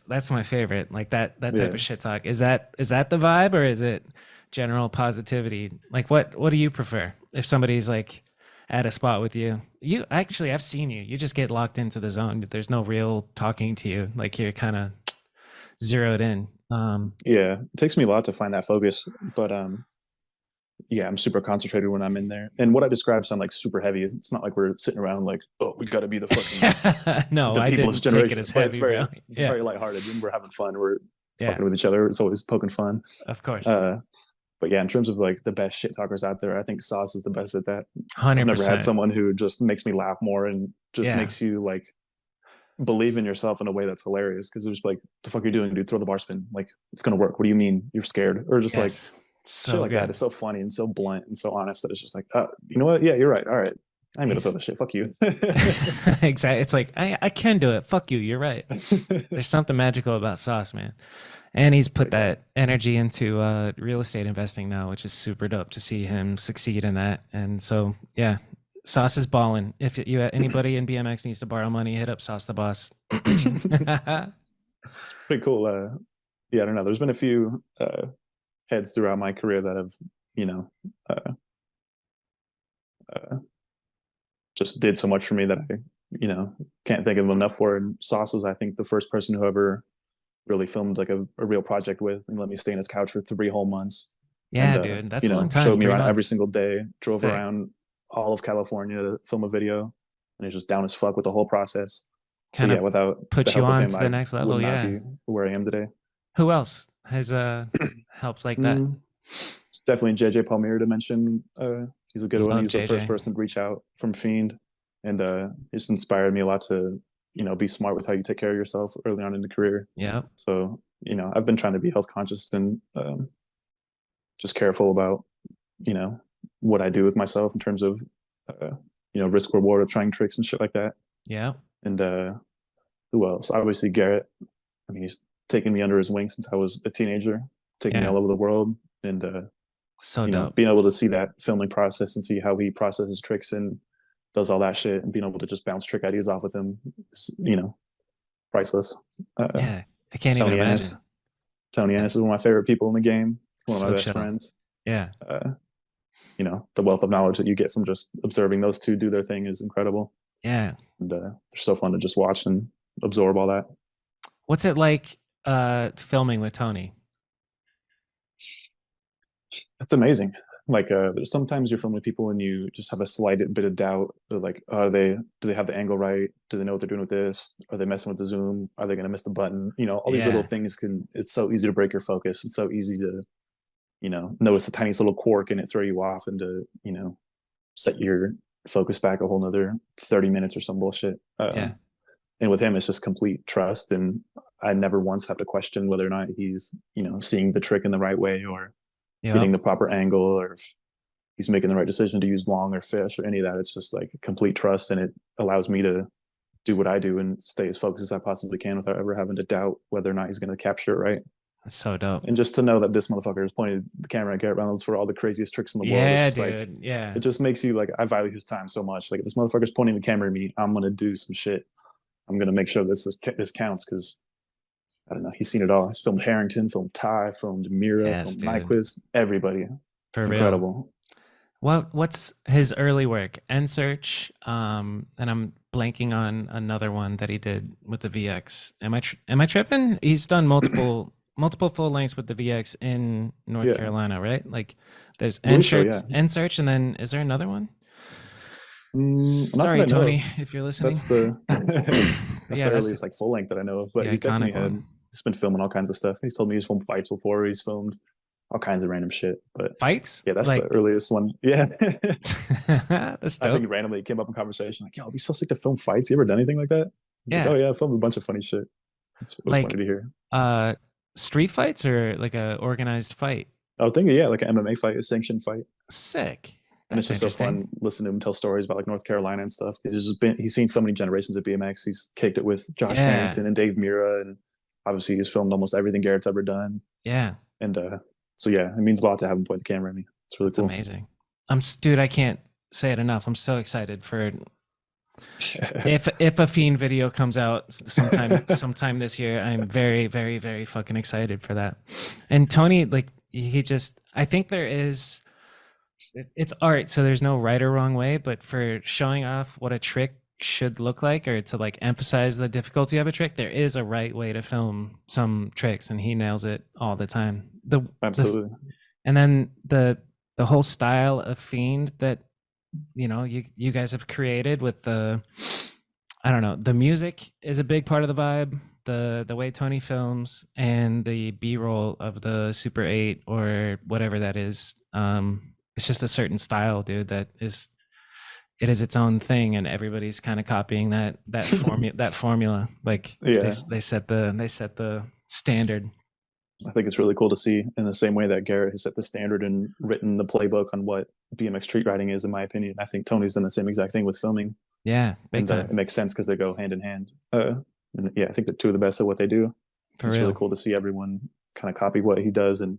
that's my favorite. Like that type of shit talk. Is that the vibe, or is it general positivity? Like what do you prefer if somebody's like at a spot with you? I've seen you just get locked into the zone. There's no real talking to you. Like you're kind of zeroed in. Yeah, it takes me a lot to find that focus, but yeah, I'm super concentrated when I'm in there. And what I described sound like super heavy. It's not like we're sitting around like, oh, we got to be the fucking no, the I people didn't of generation. take it as But heavy, bro. It's very lighthearted, and we're having fun. We're fucking with each other. It's always poking fun. Of course. But yeah, in terms of like the best shit talkers out there, I think Sauce is the best at that. 100%. I've never had someone who just makes me laugh more and just makes you like believe in yourself in a way that's hilarious, because it's just like, the fuck are you doing, dude? Throw the bar spin. Like, it's gonna work. What do you mean you're scared? Or just like shit like that. It's so funny and so blunt and so honest that it's just like, you know what? Yeah, you're right. All right. I'm gonna throw the shit. Fuck you. Exactly. It's like, I can do it. Fuck you. You're right. There's something magical about Sauce, man. And he's put that energy into real estate investing now, which is super dope to see him succeed in that. And so, yeah, Sauce is balling. If anybody in BMX needs to borrow money, hit up Sauce the Boss. It's pretty cool. Yeah, I don't know. There's been a few heads throughout my career that have, just did so much for me that I, can't think of enough for. And Sauce was, I think, the first person who ever really filmed like a real project with and let me stay on his couch for 3 whole months. Yeah, and, dude, that's a long time. Showed me around every single day, drove around all of California to film a video, and he's just down as fuck with the whole process. Kind of without put you on to the next level. Yeah, be where I am today. Who else has helps like that? It's definitely JJ Palmier to mention. He's a good one. He's the first person to reach out from Fiend, and he's inspired me a lot to be smart with how you take care of yourself early on in the career. Yeah. So I've been trying to be health conscious and just careful about what I do with myself in terms of risk reward of trying tricks and shit like that. Yeah. And who else? Obviously Garrett. I mean, he's taken me under his wing since I was a teenager, taking me all over the world, and so dope. Being able to see that filming process and see how he processes tricks and does all that shit, and being able to just bounce trick ideas off with him is, priceless. Yeah, I can't even imagine. Tony Annis is one of my favorite people in the game. One of my best friends. Yeah. The wealth of knowledge that you get from just observing those two do their thing is incredible. Yeah. And they're so fun to just watch and absorb all that. What's it like filming with Tony? It's amazing. Like sometimes you're filming people and you just have a slight bit of doubt. They're like, do they have the angle right? Do they know what they're doing with this? Are they messing with the zoom? Are they going to miss the button? All these little things it's so easy to break your focus. It's so easy to, notice the tiniest little quirk and it throw you off, and to, set your focus back a whole nother 30 minutes or some bullshit. And with him, it's just complete trust. And I never once have to question whether or not he's, seeing the trick in the right way, or getting the proper angle, or if he's making the right decision to use long or fish or any of that. It's just like complete trust, and it allows me to do what I do and stay as focused as I possibly can without ever having to doubt whether or not he's going to capture it right. That's so dope. And just to know that this motherfucker has pointed the camera at Garrett Reynolds for all the craziest tricks in the world. Yeah, dude. It just makes you like, I value his time so much. Like, if this motherfucker's pointing the camera at me, I'm going to do some shit. I'm going to make sure this counts, because I don't know. He's seen it all. He's filmed Harrington, filmed Ty, filmed Mira, filmed Nyquist, everybody. It's incredible. What's his early work? End Search, and I'm blanking on another one that he did with the VX. Am I tripping? He's done multiple full lengths with the VX in North Carolina, right? Like, there's End Search, and then is there another one? Sorry, Tony, if you're listening. That's the earliest like full length that I know of. But he's definitely had he's been filming all kinds of stuff. He's told me he's filmed fights before. He's filmed all kinds of random shit. But Fights? yeah, that's like the earliest one. Yeah. that's I dope. think randomly it came up in conversation like, yo, I'd be so sick to film fights. You ever done anything like that? He's like, Yeah. oh yeah, I filmed a bunch of funny shit. It was funny Like to hear. street fights or like a organized fight? I would think, yeah, like an MMA fight, a sanctioned fight. Sick. And it's That's just so fun interesting. listening to him tell stories about like North Carolina and stuff. He's seen so many generations of BMX. He's kicked it with Josh Yeah. Farrington and Dave Mira, and obviously he's filmed almost everything Garrett's ever done. Yeah. And so yeah, it means a lot to have him point the camera at me. It's really That's cool. amazing. Dude, I can't say it enough. I'm so excited for if a Fiend video comes out sometime this year. I'm very, very, very fucking excited for that. And Tony, like I think it's art, so there's no right or wrong way, but for showing off what a trick should look like, or to like emphasize the difficulty of a trick, there is a right way to film some tricks, and he nails it all the time. Absolutely. And then the whole style of Fiend that you guys have created with I don't know, the music is a big part of the vibe, the way Tony films, and the B-roll of the Super 8 or whatever that is. It's just a certain style, dude, that is its own thing, and everybody's kind of copying that formula. Like Yeah. they set the standard. I think it's really cool to see, in the same way that Garrett has set the standard and written the playbook on what BMX street riding is, in my opinion. I think Tony's done the same exact thing with filming. Yeah, big and time. It makes sense because they go hand in hand. And yeah, I think they're two of the best at what they do. For it's real. really cool to see everyone kind of copy what he does, and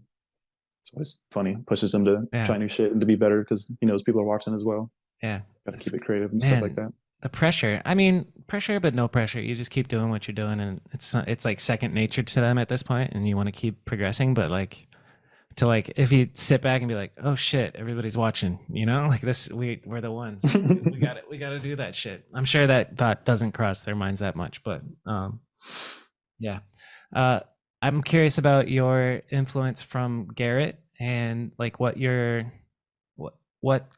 it's always funny. Pushes him to try new shit and to be better because he knows people are watching as well. Yeah, gotta keep it creative and stuff like that. The pressure. I mean, pressure, but no pressure. You just keep doing what you're doing, and it's like second nature to them at this point, and you want to keep progressing. But like, if you sit back and be like, oh shit, everybody's watching, like this, we're the ones. we got to do that shit. I'm sure that thought doesn't cross their minds that much, but yeah. I'm curious about your influence from Garrett, and like what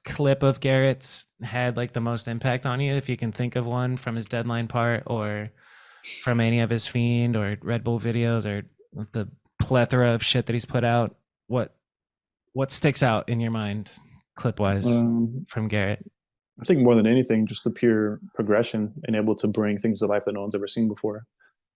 clip of Garrett's had like the most impact on you, if you can think of one from his Deadline part, or from any of his Fiend or Red Bull videos, or the plethora of shit that he's put out. What sticks out in your mind clip wise from Garrett? I think more than anything, just the pure progression and able to bring things to life that no one's ever seen before.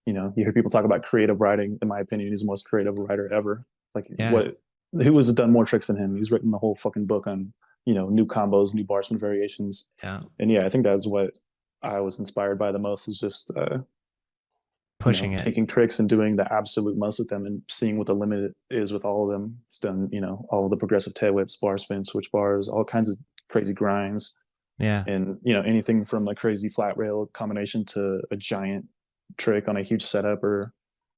You hear people talk about creative writing. In my opinion, he's the most creative writer ever. Like, who has done more tricks than him? He's written the whole fucking book on, new combos, new bar spin variations. Yeah. And yeah, I think that's what I was inspired by the most, is just pushing it, taking tricks and doing the absolute most with them, and seeing what the limit is with all of them. It's done, all of the progressive tail whips, bar spins, switch bars, all kinds of crazy grinds. Yeah. And anything from a crazy flat rail combination to a giant trick on a huge setup, or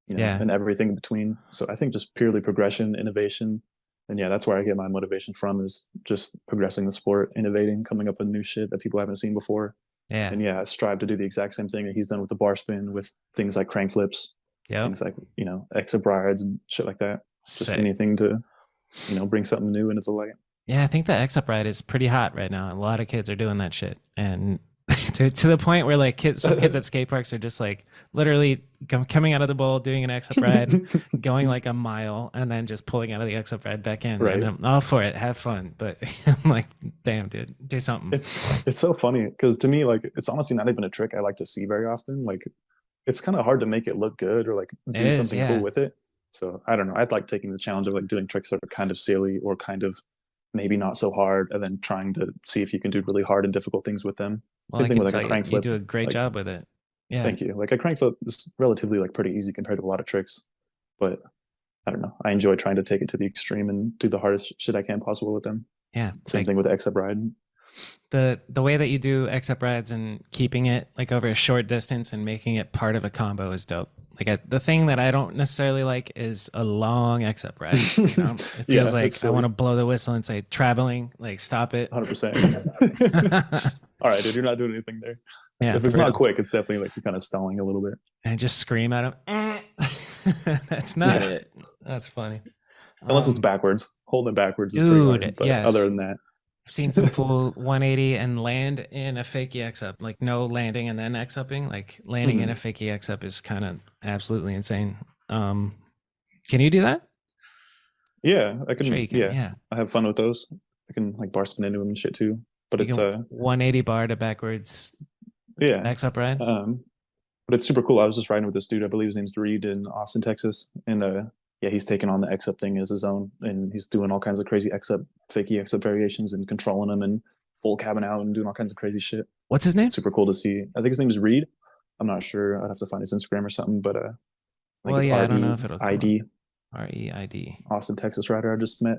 and everything in between. So I think just purely progression, innovation, and yeah, that's where I get my motivation from, is just progressing the sport, innovating, coming up with new shit that people haven't seen before. Yeah. And yeah, I strive to do the exact same thing that he's done with the bar spin, with things like crank flips, things like exit rides and shit like that. Just anything to bring something new into the light. Yeah, I think the X-Up ride is pretty hot right now. A lot of kids are doing that shit, and to the point where like some kids at skate parks are just like literally coming out of the bowl, doing an X-Up ride, going like a mile, and then just pulling out of the X-Up ride back in. Right. And I'm all for it, have fun, but I'm like, damn, dude, do something. It's so funny because to me, like, it's honestly not even a trick I like to see very often. Like, it's kind of hard to make it look good or like do something cool with it. So I don't know. I'd like taking the challenge of like doing tricks that are kind of silly or kind of maybe not so hard, and then trying to see if you can do really hard and difficult things with them. Well, Same thing with like a crank flip. You do a great job with it. Yeah. Thank you. Like a crank flip is relatively like pretty easy compared to a lot of tricks, but I don't know. I enjoy trying to take it to the extreme and do the hardest shit I can possible with them. Yeah. Same thing with the X-Up ride. The way that you do X-Up rides and keeping it like over a short distance and making it part of a combo is dope. Like the thing that I don't necessarily like is a long X-Up ride. It feels like I want to blow the whistle and say, traveling, like stop it. 100%. All right, dude, you're not doing anything there. Yeah, if it's not quick, it's definitely like you're kind of stalling a little bit. And just scream at him. That's not it. That's funny. Unless it's backwards. Holding it backwards is dude, pretty hard. But other than that. I've seen some full 180 and land in a fakie X-Up, like no landing and then X-Upping. Like landing in a fakie X-Up is kind of absolutely insane. Can you do that? Yeah, I Sure, can. you can. Yeah, Yeah, I have fun with those. I can like bar spin into them and shit too. But you it's can 180 bar to backwards yeah. X up ride. Um, but it's super cool. I was just riding with this dude. I believe his name's Reed in Austin, Texas, and yeah, he's taking on the X up thing as his own, and he's doing all kinds of crazy X up, fakey X up variations, and controlling them and full cabin out and doing all kinds of crazy shit. What's his name? Super cool to see. I think his name is Reed. I'm not sure. I'd have to find his Instagram or something, but I think Well, it's yeah, I don't know if it'll come up. REID, REID. Austin, Texas rider I just met.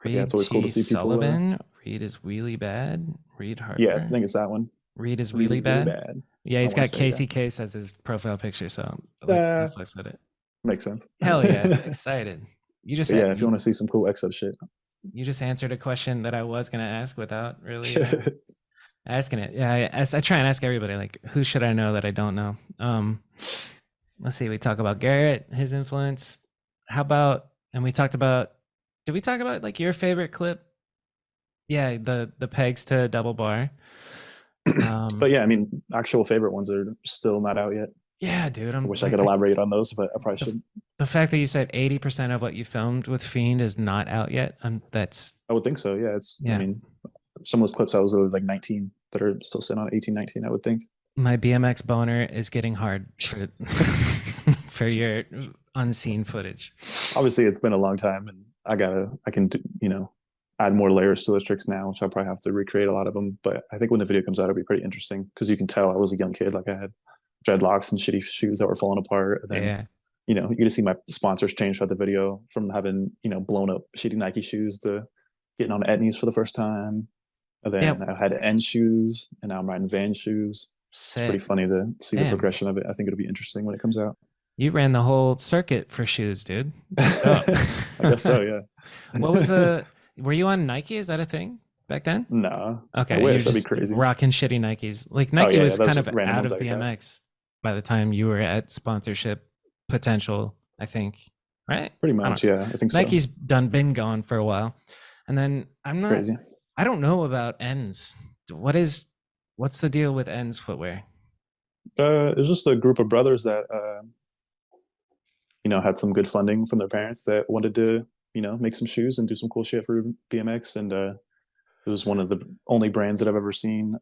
But yeah, Reed it's always cool T. to see people. Sullivan. Reed is really bad. Reed Yeah, I Harper. think it's that one. Reed is Reed really is really bad. bad. Yeah, I he's wanna got say, Casey yeah. Case as his profile picture, so like Netflix did it. Makes sense. Hell yeah, excited. You just But yeah, if you want to see some cool X up shit. you just answered a question that I was gonna ask without really asking it. Yeah, I try and ask everybody like, who should I know that I don't know? Let's see. We talk about Garrett, his influence. How about? And we talked about. Did we talk about like your favorite clip? Yeah, the pegs to double bar. But yeah, I mean, actual favorite ones are still not out yet. Yeah, dude. I wish I could elaborate on those, but I probably should. The fact that you said 80% of what you filmed with Fiend is not out yet, that's. I would think so. Yeah, it's. Yeah. I mean, some of those clips I was like 19 that are still sitting on 18, 19. I would think. My BMX boner is getting hard for, for your unseen footage. Obviously, it's been a long time, and I can add more layers to those tricks now, which I'll probably have to recreate a lot of them. But I think when the video comes out, it'll be pretty interesting because you can tell I was a young kid. Like I had dreadlocks and shitty shoes that were falling apart. And then, you get to see my sponsors change throughout the video from having, blown up shitty Nike shoes to getting on Etnies for the first time. And then I had N shoes, and now I'm riding Van shoes. Sick. It's pretty funny to see the progression of it. I think it'll be interesting when it comes out. You ran the whole circuit for shoes, dude. I guess so, yeah. What was were you on Nike? Is that a thing back then? No. Okay. I wish. That'd be crazy. Rocking shitty Nikes. Like Nike was kind of out of BMX by the time you were at sponsorship potential, I think. Right? Pretty much, yeah. I think so. Nike's been gone for a while. And then I don't know about Ns. What's the deal with N's footwear? It's just a group of brothers that had some good funding from their parents that wanted to make some shoes and do some cool shit for BMX. And it was one of the only brands that I've ever seen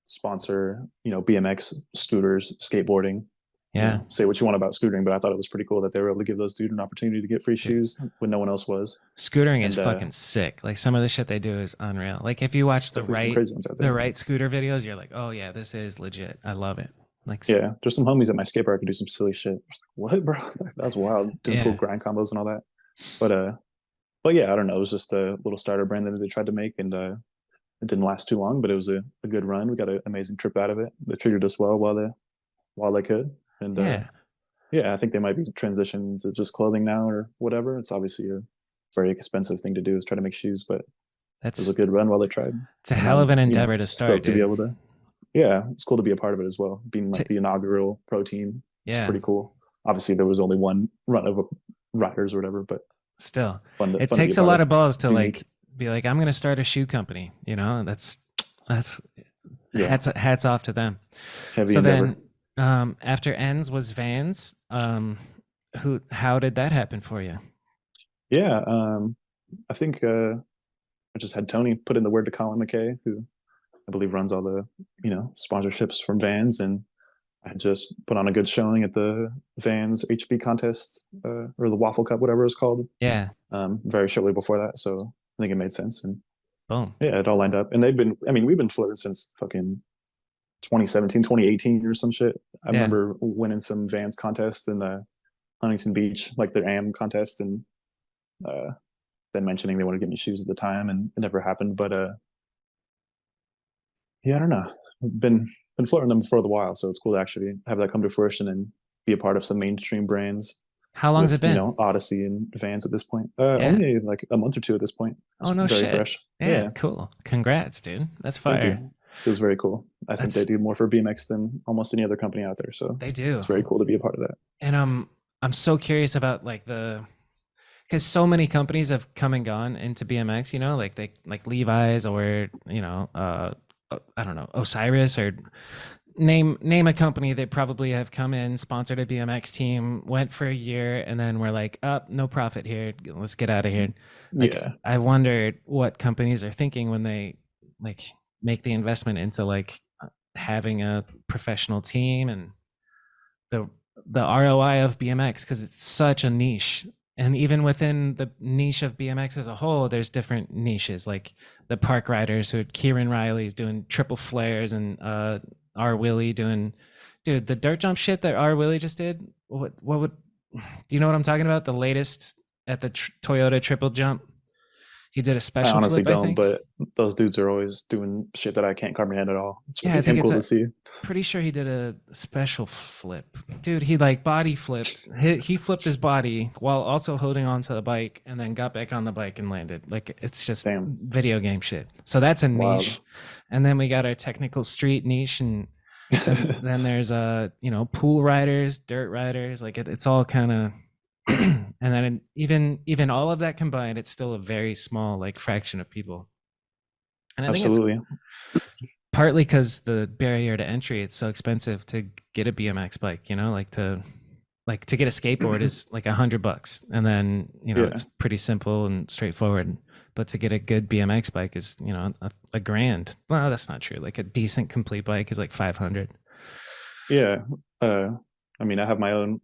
sponsor BMX, scooters, skateboarding. Yeah. Say what you want about scootering, but I thought it was pretty cool that they were able to give those dudes an opportunity to get free shoes when no one else was. Scootering is fucking sick. Like some of the shit they do is unreal. Like if you watch the right scooter videos, you're like, oh yeah, this is legit. I love it. Like yeah, there's some homies at my skate park who do some silly shit. What, bro? That was wild. Doing cool grind combos and all that. But yeah, I don't know. It was just a little starter brand that they tried to make, and it didn't last too long. But it was a good run. We got an amazing trip out of it. They treated us well while they could. And I think they might be transitioning to just clothing now or whatever. It's obviously a very expensive thing to do is try to make shoes, but it was a good run while they tried. It's a hell of an endeavor to start. To be able to. Yeah, it's cool to be a part of it as well. Being like the inaugural pro team, it's pretty cool. Obviously, there was only one run of riders or whatever, but still, it takes a lot of balls to like be like, I'm going to start a shoe company. That's hats off to them. Heavy endeavor. Then, after Ends was Vans. How did that happen for you? Yeah, I think I just had Tony put in the word to Colin McKay, who I believe runs all the sponsorships from Vans, and I just put on a good showing at the Vans HB contest or the Waffle Cup, whatever it's called. Yeah. Very shortly before that, so I think it made sense, and boom. Yeah, it all lined up, and we've been flirting since fucking 2017, 2018 or some shit. I remember winning some Vans contests in the Huntington Beach, like their AM contest, and then mentioning they wanted to get me shoes at the time, and it never happened. But yeah, I don't know. I've been flirting them for a while, so it's cool to actually have that come to fruition and be a part of some mainstream brands. How long has it been? Odyssey and Vans at this point. Only like a month or two at this point. Oh no, very shit. Fresh. Yeah, cool. Congrats, dude. That's fire. Thank you. It was very cool. I think they do more for BMX than almost any other company out there. So they do. It's very cool to be a part of that. And I'm so curious about like because so many companies have come and gone into BMX. Like Levi's or I don't know, Osiris or name a company that probably have come in, sponsored a BMX team, went for a year, and then we're like, up, no profit here. Let's get out of here. Like, Yeah, I wondered what companies are thinking when they like make the investment into like having a professional team and the the ROI of BMX, because it's such a niche. And even within the niche of BMX as a whole, there's different niches, like the park riders who Kieran Riley's doing triple flares, and R Willie doing, dude, the dirt jump shit that R Willie just did. What would, do you know what I'm talking about? The latest at the Toyota triple jump. He did a I special honestly flip, I don't, think. but those dudes are always doing shit that I can't comprehend at all. It's Yeah, I really think damn it's cool to a see. pretty sure he did a special flip. Dude, he like body flipped. He flipped his body while also holding onto the bike and then got back on the bike and landed. Like, it's just Damn, video game shit. So that's a wild. niche. And then we got our technical street niche, and then there's pool riders, dirt riders. Like, it's all kind of and then even all of that combined, it's still a very small like fraction of people. And I think it's Absolutely. partly because the barrier to entry, it's so expensive to get a BMX bike, like to get a skateboard is like $100, and then Yeah, it's pretty simple and straightforward. But to get a good BMX bike is a grand. Well, that's not true. Like a decent complete bike is like 500. yeah. Uh, I mean, I have my own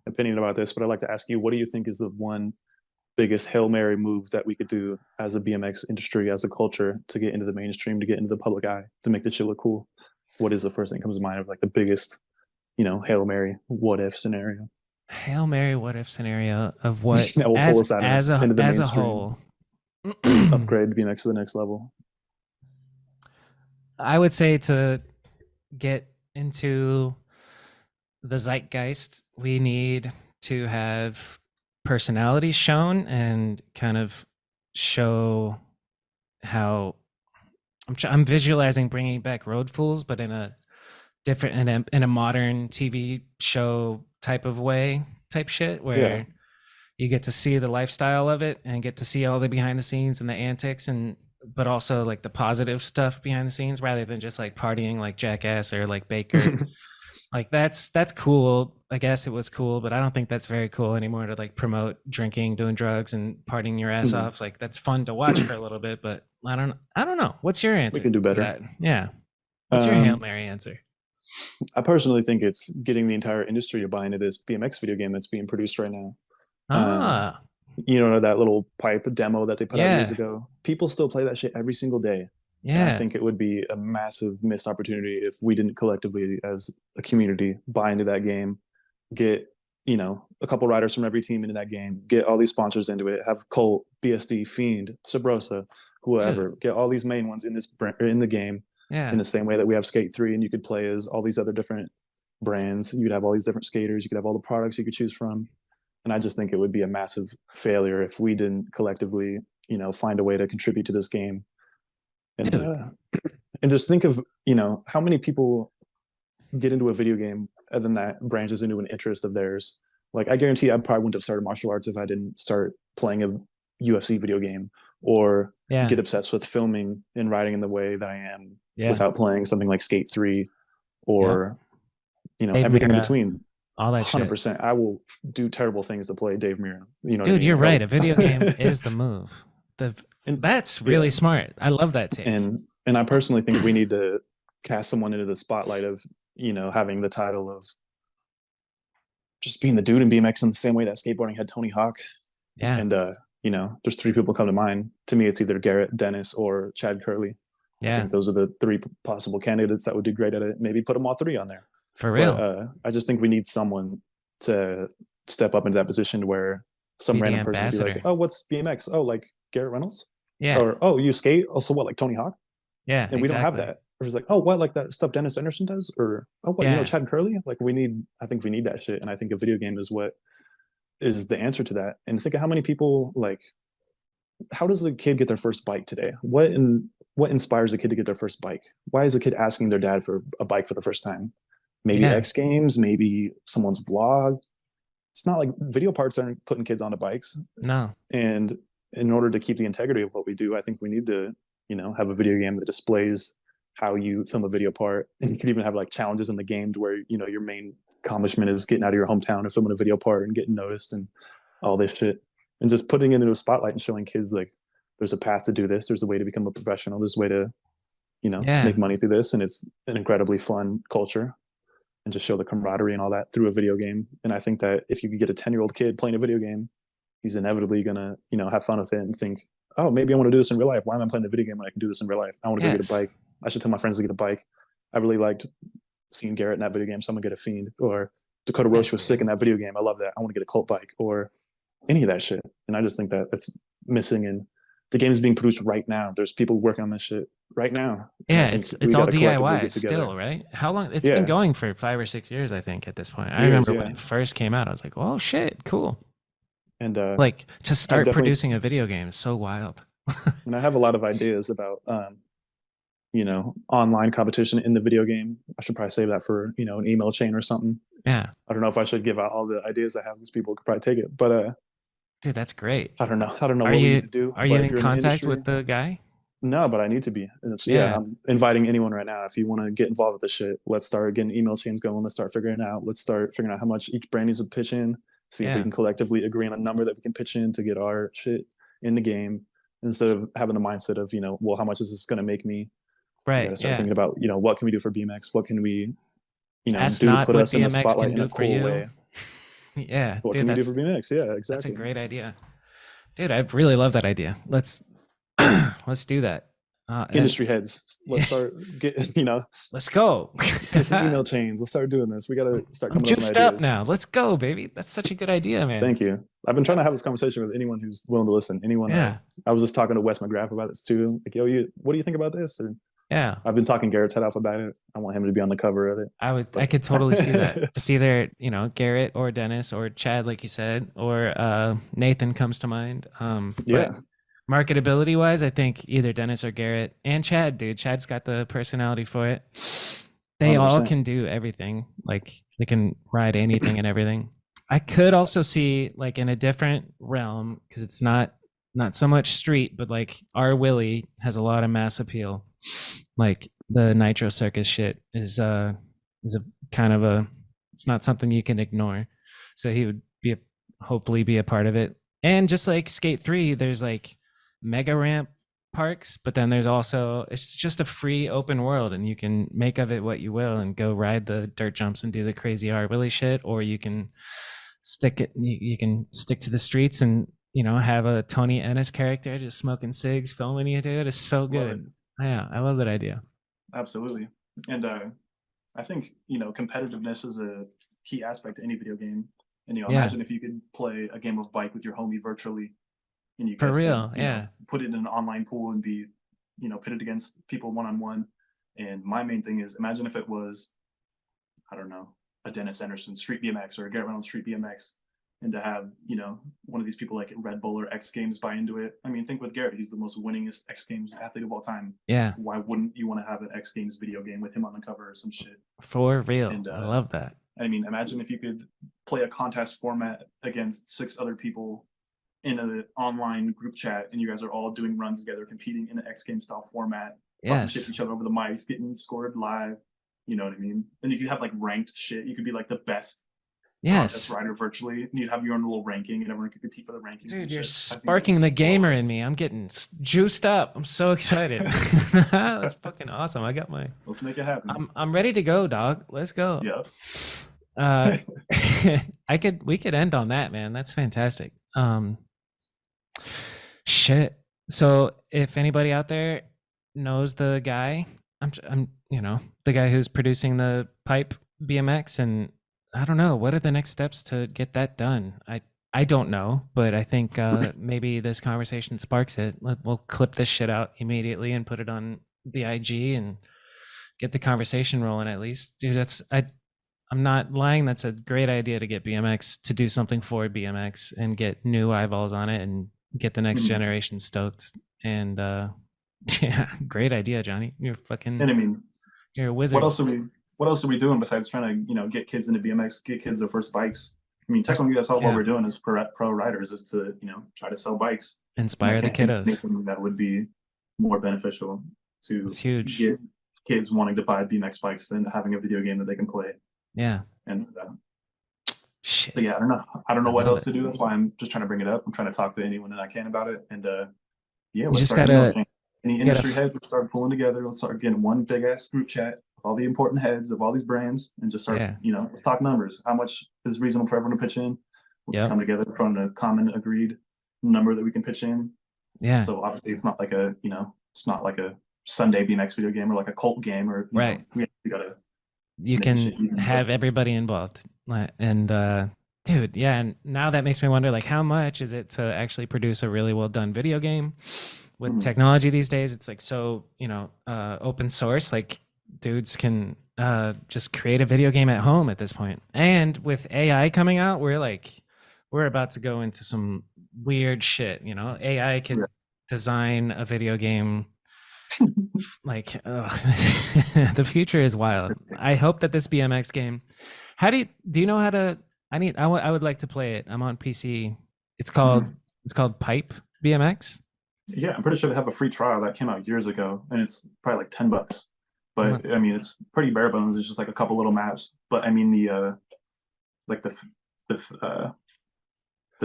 opinion about this, but I'd like to ask you, what do you think is the one biggest Hail Mary move that we could do as a BMX industry, as a culture, to get into the mainstream, to get into the public eye, to make this shit look cool? What is the first thing that comes to mind of like the biggest, Hail Mary what if scenario Hail Mary, what if scenario of what that will pull us out of this into the as a mainstream, whole. upgrade BMX to the next level? I would say to get into the zeitgeist, we need to have personalities shown and kind of show how I'm visualizing bringing back Road Fools, but in a different, in a modern TV show type of way, type shit, Yeah. where you get to see the lifestyle of it and get to see all the behind the scenes and the antics, and but also like the positive stuff behind the scenes, rather than just like partying like Jackass or like Baker. Like, that's cool. I guess it was cool, but I don't think that's very cool anymore to like promote drinking, doing drugs, and partying your ass No. off. Like, that's fun to watch for a little bit, but I don't know. What's your We answer can do to better. that? Yeah. What's your Hail um Mary answer? I personally think it's getting the entire industry to buy into this BMX video game that's being produced right now. um Ah, that little pipe demo that they put out years yeah. ago, people still play that shit every single day. And I Yeah. think it would be a massive missed opportunity if we didn't collectively, as a community, buy into that game, get, a couple riders from every team into that game, get all these sponsors into it, have Colt, BSD, Fiend, Sabrosa, Dude. whoever, get all these main ones in the game, in Yeah. the same way that we have Skate 3 and you could play as all these other different brands. You could have all these different skaters, you could have all the products you could choose from. And I just think it would be a massive failure if we didn't collectively, find a way to contribute to this game. And Dude. and just think of, how many people get into a video game and then that branches into an interest of theirs. Like, I guarantee I probably wouldn't have started martial arts if I didn't start playing a UFC video game, or Yeah. get obsessed with filming and writing in the way that I am Yeah. without playing something like Skate 3, Yeah. or Dave everything in Mirra, between. all that shit. 100%. I will do terrible things to play Dave Mirra. You know what I Dude, mean? you're right. Help. A video game is the move. The And That's yeah, really smart. I love that take. and I personally think we need to cast someone into the spotlight of, having the title of just being the dude in BMX in the same way that skateboarding had Tony Hawk. Yeah. And there's three people come to mind. To me, it's either Garrett, Dennis, or Chad Curley. I Yeah. think those are the three possible candidates that would do great at it. Maybe put them all three on there. For real. But I just think we need someone to step up into that position where some Be the random person would be like, ambassador. "Oh, what's BMX? Oh, like Garrett Reynolds?" Yeah. Or, "Oh, you skate? Also, what, like Tony Hawk?" Yeah. And we don't have Exactly. that. Or it's like, "Oh, what, like that stuff Dennis Anderson does?" Or, "Oh, what, Yeah. Chad Curley?" Like, I think we need that shit. And I think a video game is what is the answer to that. And think of how many people, like, how does a kid get their first bike today? What inspires a kid to get their first bike? Why is a kid asking their dad for a bike for the first time? Maybe Yeah. X Games, maybe someone's vlog. It's not like video parts aren't putting kids onto bikes. No. And in order to keep the integrity of what we do, I think we need to, have a video game that displays how you film a video part, and you could even have like challenges in the game to where your main accomplishment is getting out of your hometown and filming a video part and getting noticed and all this shit, and just putting it into a spotlight and showing kids like there's a path to do this, there's a way to become a professional, there's a way to make money through this, and it's an incredibly fun culture, and just show the camaraderie and all that through a video game. And I think that if you could get a 10-year-old kid playing a video game, he's inevitably gonna have fun with it and think, oh, maybe I want to do this in real life. Why am I playing the video game when I can do this in real life? I want to go get a bike. I should tell my friends to get a bike. I really liked seeing Garrett in that video game, so I'm gonna get a Fiend. Or Dakota Roche was sick in that video game. I love that. I want to get a cult bike or any of that shit. And I just think that that's missing. And the game is being produced right now. There's people working on this shit right now. Yeah, it's all DIY still, right? How long? It's been going for 5 or 6 years, I think, at this point. I remember when it first came out, I was like, oh shit, cool. And like to start producing a video game is so wild. And I have a lot of ideas about online competition in the video game. I should probably save that for an email chain or something. Yeah, I don't know if I should give out all the ideas I have, because people could probably take it. But dude, that's great. I don't know what we need to do. Are you in contact with the guy? No, but I need to be. I'm inviting anyone right now. If you want to get involved with this shit, let's start getting email chains going. Let's start figuring out how much each brand needs to pitch in. See if we can collectively agree on a number that we can pitch in to get our shit in the game, instead of having the mindset of, well, how much is this going to make me? Right. Start thinking about, what can we do for BMX? What can we, That's do to put us BMX in the spotlight in a cool you. way? Yeah. What can we do for BMX? Yeah, exactly. That's a great idea. Dude, I really love that idea. Let's do that. Industry heads, let's start let's go. Let's get some email chains. Let's start doing this. We got to start coming juiced up now. Let's go, baby. That's such a good idea, man. Thank you. I've been trying to have this conversation with anyone who's willing to listen. Anyone. I was just talking to Wes McGrath about this too. Like, what do you think about this? Or, I've been talking Garrett's head off about it. I want him to be on the cover of it. I could totally see that. It's either Garrett or Dennis or Chad, like you said, or Nathan comes to mind. Marketability wise, I think either Dennis or Garrett and Chad, dude. Chad's got the personality for it. They 100%. All can do everything. Like they can ride anything and everything. I could also see like in a different realm, because it's not so much street, but like our Willie has a lot of mass appeal. Like the Nitro Circus shit is a kind of it's not something you can ignore. So he would hopefully be a part of it. And just like Skate 3, there's like mega ramp parks, but then there's also, it's just a free open world, and you can make of it what you will and go ride the dirt jumps and do the crazy R Willie shit, or you can stick to the streets and have a Tony Ennis character just smoking cigs filming you, dude. It's so good. Yeah, I love that idea. Absolutely. And I think competitiveness is a key aspect to any video game. And imagine if you could play a game of bike with your homie virtually, and you guys for real, put it in an online pool and be, pitted against people one-on-one. And my main thing is, imagine if it was, I don't know, a Dennis Anderson Street BMX or a Garrett Reynolds Street BMX, and to have, one of these people like Red Bull or X Games buy into it. I mean, think with Garrett, he's the most winningest X Games athlete of all time. Yeah. Why wouldn't you want to have an X Games video game with him on the cover or some shit? For real. And, I love that. I mean, imagine if you could play a contest format against 6 other people in an online group chat, and you guys are all doing runs together, competing in an X Games style format, talking shit to each other over the mics, getting scored live. You know what I mean? And you could have like ranked shit. You could be like the best contest rider virtually, and you'd have your own little ranking, and everyone could compete for the rankings. Dude, you're sparking the gamer in me. I'm getting juiced up. I'm so excited. That's fucking awesome. I got my. Let's make it happen. I'm ready to go, dog. Let's go. Yeah. We could end on that, man. That's fantastic. Shit. So if anybody out there knows the guy, I'm the guy who's producing the Pipe BMX, and I don't know, what are the next steps to get that done? I don't know, but I think maybe this conversation sparks it. We'll clip this shit out immediately and put it on the IG and get the conversation rolling at least. Dude, I'm not lying. That's a great idea to get BMX to do something for BMX and get new eyeballs on it and get the next generation stoked. And yeah, great idea, Johnny. You're fucking. And I mean, you're a wizard. What else are we doing besides trying to get kids into BMX, get kids their first bikes? I mean, technically that's all what we're doing as pro riders, is to try to sell bikes, inspire the kiddos. That would be more beneficial to it's huge. Get kids wanting to buy BMX bikes than having a video game that they can play. Yeah. And Shit. but yeah, I don't know I what love else it. to do. That's why I'm just trying to bring it up. I'm trying to talk to anyone that I can about it. And yeah, You let's just start gotta, any you gotta, industry heads. Let's start pulling together. Let's start getting one big ass group chat with all the important heads of all these brands, and just start. yeah. Let's talk numbers. How much is reasonable for everyone to pitch in? Let's Yep. come together from a common agreed number that we can pitch in. Yeah. So obviously, it's not like it's not like a Sunday BMX video game or like a cult game or Right. We gotta. You can have everybody involved, and dude, yeah. And now that makes me wonder, like, how much is it to actually produce a really well done video game? With technology these days, it's like so open source. Like, dudes can just create a video game at home at this point. And with AI coming out, we're about to go into some weird shit. AI can design a video game. Like, the future is wild. I hope that this BMX game. Do you know how to? I would like to play it. I'm on PC. It's called Pipe BMX. Yeah, I'm pretty sure they have a free trial that came out years ago, and it's probably like $10. But I mean, it's pretty bare bones. It's just like a couple little maps. But I mean, the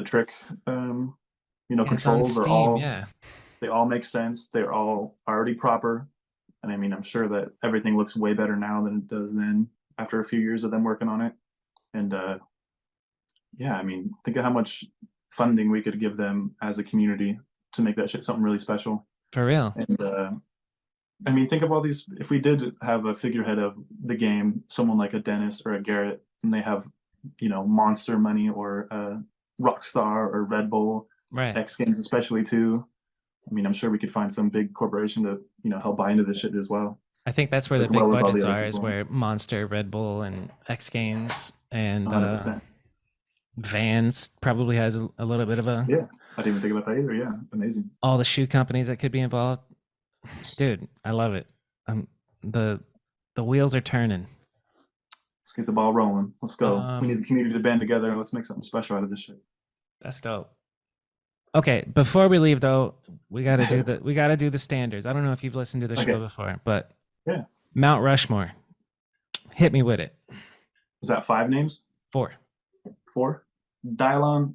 trick, controls are all. Yeah. They all make sense. They're all already proper. And I mean, I'm sure that everything looks way better now than it does then after a few years of them working on it. And yeah, I mean, think of how much funding we could give them as a community to make that shit something really special. For real. And I mean, think of all these. If we did have a figurehead of the game, someone like a Dennis or a Garrett, and they have, Monster Money or Rockstar or Red Bull, right? X Games especially too. I mean, I'm sure we could find some big corporation to, help buy into this shit as well. I think a the big budgets are, is where Monster, Red Bull, and X Games and Vans probably has a little bit of a. Yeah, I didn't even think about that either. Yeah, amazing. All the shoe companies that could be involved, dude. I love it. The wheels are turning. Let's get the ball rolling. Let's go. We need the community to band together and let's make something special out of this shit. That's dope. Okay, before we leave though, we gotta do the standards. I don't know if you've listened to the show before, but yeah, Mount Rushmore. Hit me with it. Is that 5 names? 4. 4? Dylon.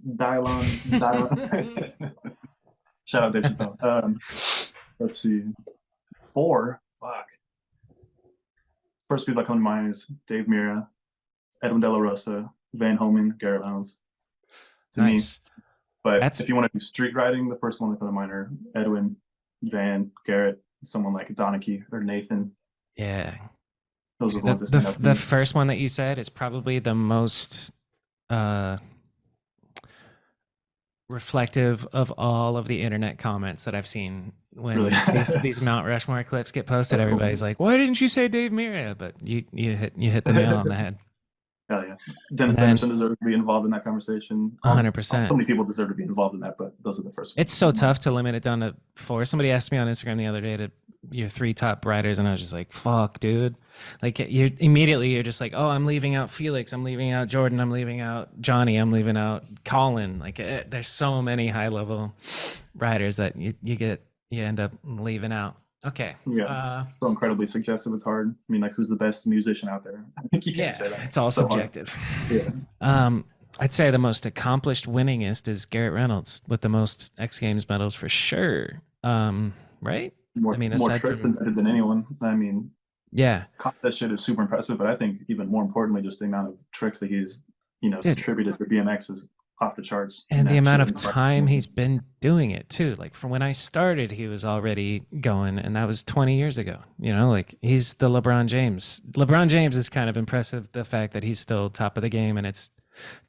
Shout out Dave Chappelle. Let's see. 4. Fuck. First people that come to mind is Dave Mira, Edwin De La Rosa, Van Homan, Garrett Reynolds. To me. But if you want to do street riding, the first one that come to mind are Edwin, Van, Garrett, someone like Donachie or Nathan. Yeah. Those are the ones that stand out to me. The first one that you said is probably the most reflective of all of the internet comments that I've seen when these Mount Rushmore clips get posted. That's everybody's cool. Like, why didn't you say Dave Mira? But you hit the nail on the head. Hell yeah. Dennis Emerson deserves to be involved in that conversation. 100%. So many people deserve to be involved in that, but those are the first ones. It's so tough to limit it down to 4. Somebody asked me on Instagram the other day to your 3 top riders, and I was just like, fuck, dude. Like, you're just like, oh, I'm leaving out Felix, I'm leaving out Jordan, I'm leaving out Johnny, I'm leaving out Colin. Like, there's so many high level riders that you end up leaving out. Okay. Yeah. So incredibly suggestive. It's hard. I mean, like, who's the best musician out there? I think you can't say that. It's all subjective. Yeah. I'd say the most accomplished winningest is Garrett Reynolds with the most X Games medals for sure. Right? More tricks invented than anyone. I mean, yeah, that shit is super impressive. But I think even more importantly, just the amount of tricks that he's, contributed to BMX is off the charts. And the amount of time he's been doing it too. Like, from when I started, he was already going, and that was 20 years ago. Like, he's the LeBron James. LeBron James is kind of impressive, the fact that he's still top of the game, and it's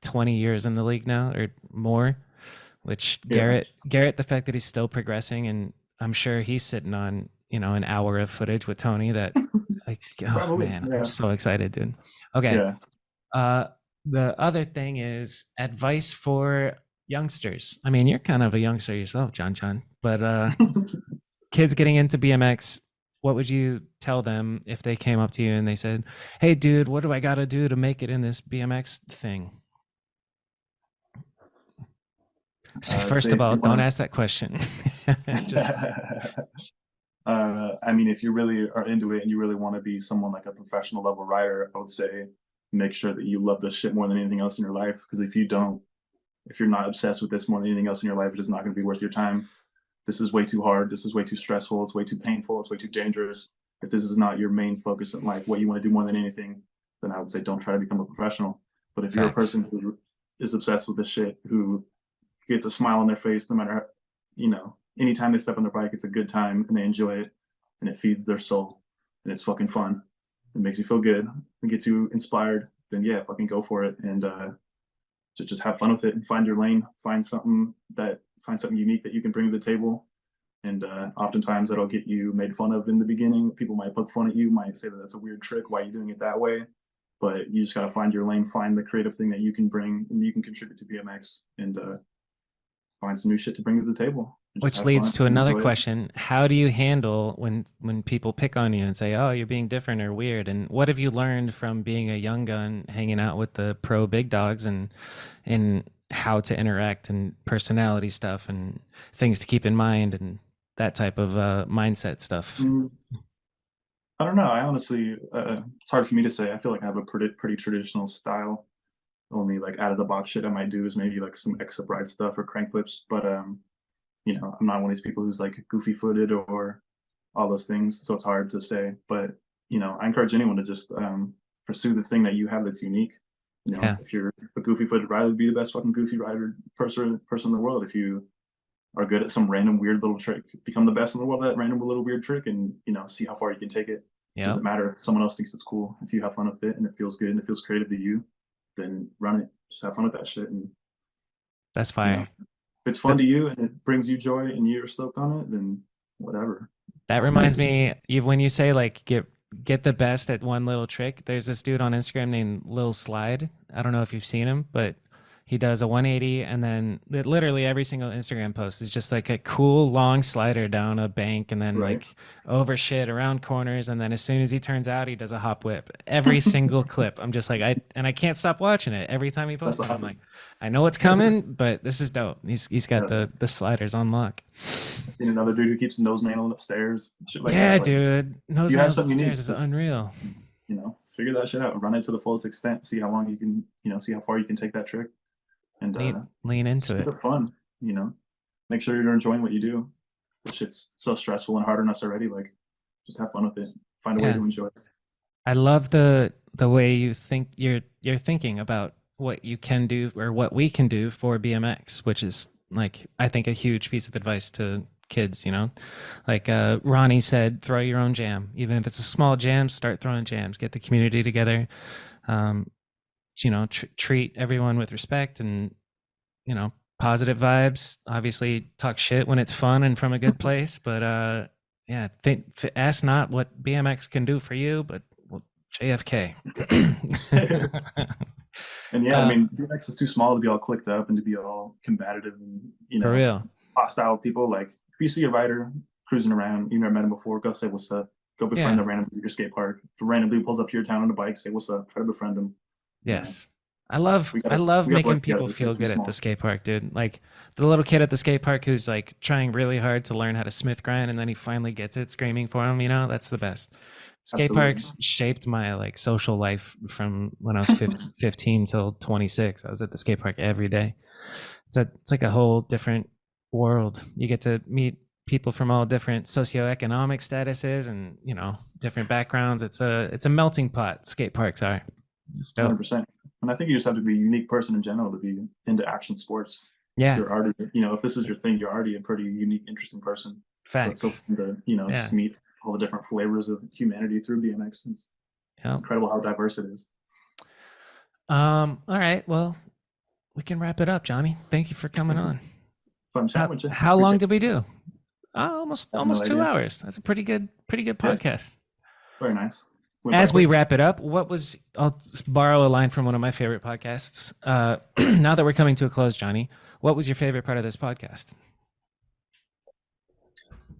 20 years in the league now or more. Which Garrett, the fact that he's still progressing, and I'm sure he's sitting on an hour of footage with Tony that, like, oh man, I'm so excited, dude. Okay. Yeah. The other thing is advice for youngsters. I mean, you're kind of a youngster yourself, John, but kids getting into BMX, what would you tell them if they came up to you and they said, hey, dude, what do I got to do to make it in this BMX thing? First of all, don't ask that question. I mean, if you really are into it and you really want to be someone like a professional level rider, I would say make sure that you love this shit more than anything else in your life. Because if you don't, if you're not obsessed with this more than anything else in your life, it is not going to be worth your time. This is way too hard. This is way too stressful. It's way too painful. It's way too dangerous. If this is not your main focus in life, what you want to do more than anything, then I would say don't try to become a professional. But if you're a person who is obsessed with this shit, who gets a smile on their face no matter, anytime they step on their bike, it's a good time and they enjoy it and it feeds their soul and it's fucking fun. It makes you feel good and gets you inspired, then yeah, fucking go for it and just have fun with it and find your lane, find something unique that you can bring to the table. And oftentimes that'll get you made fun of in the beginning. People might poke fun at you, might say that that's a weird trick. Why are you doing it that way? But you just got to find your lane, find the creative thing that you can bring and you can contribute to BMX and find some new shit to bring to the table. Which leads to another question. How do you handle when people pick on you and say, oh, you're being different or weird? And what have you learned from being a young gun, hanging out with the pro big dogs and how to interact and personality stuff and things to keep in mind and that type of mindset stuff? I don't know. I honestly, it's hard for me to say. I feel like I have a pretty traditional style. Only like out of the box shit I might do is maybe like some exit ride stuff or crank flips. But I'm not one of these people who's like goofy footed or all those things. So it's hard to say. But I encourage anyone to just pursue the thing that you have that's unique. If you're a goofy footed rider, be the best fucking goofy rider person in the world. If you are good at some random weird little trick, become the best in the world at that random little weird trick and see how far you can take it. It doesn't matter if someone else thinks it's cool. If you have fun with it and it feels good and it feels creative to you, then run it. Just have fun with that shit. And that's fire. If it's fun to you and it brings you joy and you're stoked on it, then whatever. That reminds me, when you say like get the best at one little trick, there's this dude on Instagram named Lil Slide. I don't know if you've seen him, but he does a 180 and then literally every single Instagram post is just like a cool long slider down a bank and then like over shit around corners. And then as soon as he turns out, he does a hop whip. Every single clip. I'm just like, I can't stop watching it. Every time he posts it, I'm like, I know it's coming, but this is dope. He's got the sliders on lock. I've seen another dude who keeps nose mailing upstairs. Shit like that. Like, dude. Nose mailing upstairs is unreal. Figure that shit out. Run it to the fullest extent. See how long you can, see how far you can take that trick. And lean into it. It's fun, make sure you're enjoying what you do. This shit's so stressful and hard on us already. Like, just have fun with it. Find a way to enjoy it. I love the way you think you're thinking about what you can do or what we can do for BMX, which is like, I think a huge piece of advice to kids, like Ronnie said, throw your own jam. Even if it's a small jam, start throwing jams, get the community together. Treat everyone with respect and, positive vibes. Obviously talk shit when it's fun and from a good place, but ask not what BMX can do for you, but JFK. And I mean, BMX is too small to be all clicked up and to be all combative and, for real hostile people. Like if you see a rider cruising around, you've never met him before, go say what's up. Go befriend a random dude at your skate park. If a random dude pulls up to your town on a bike, say what's up. Try to befriend him. Yes. I love making people feel good at the skate park, dude. Like the little kid at the skate park who's like trying really hard to learn how to Smith grind and then he finally gets it screaming for him, that's the best. Skate parks shaped my like social life from when I was 15 till 26. I was at the skate park every day. It's like a whole different world. You get to meet people from all different socioeconomic statuses and, different backgrounds. It's a melting pot. Skate parks are. It's dope. 100%. And I think you just have to be a unique person in general to be into action sports. Yeah. You're already, if this is your thing, you're already a pretty unique, interesting person. Facts. So it's so fun to, just meet all the different flavors of humanity through BMX. It's incredible how diverse it is. All right. Well, we can wrap it up, Johnny. Thank you for coming on. Fun chat with you. How long did we do? Almost 2 hours. That's a pretty good podcast. Very nice. As we wrap it up, I'll borrow a line from one of my favorite podcasts. Now that we're coming to a close, Johnny, what was your favorite part of this podcast?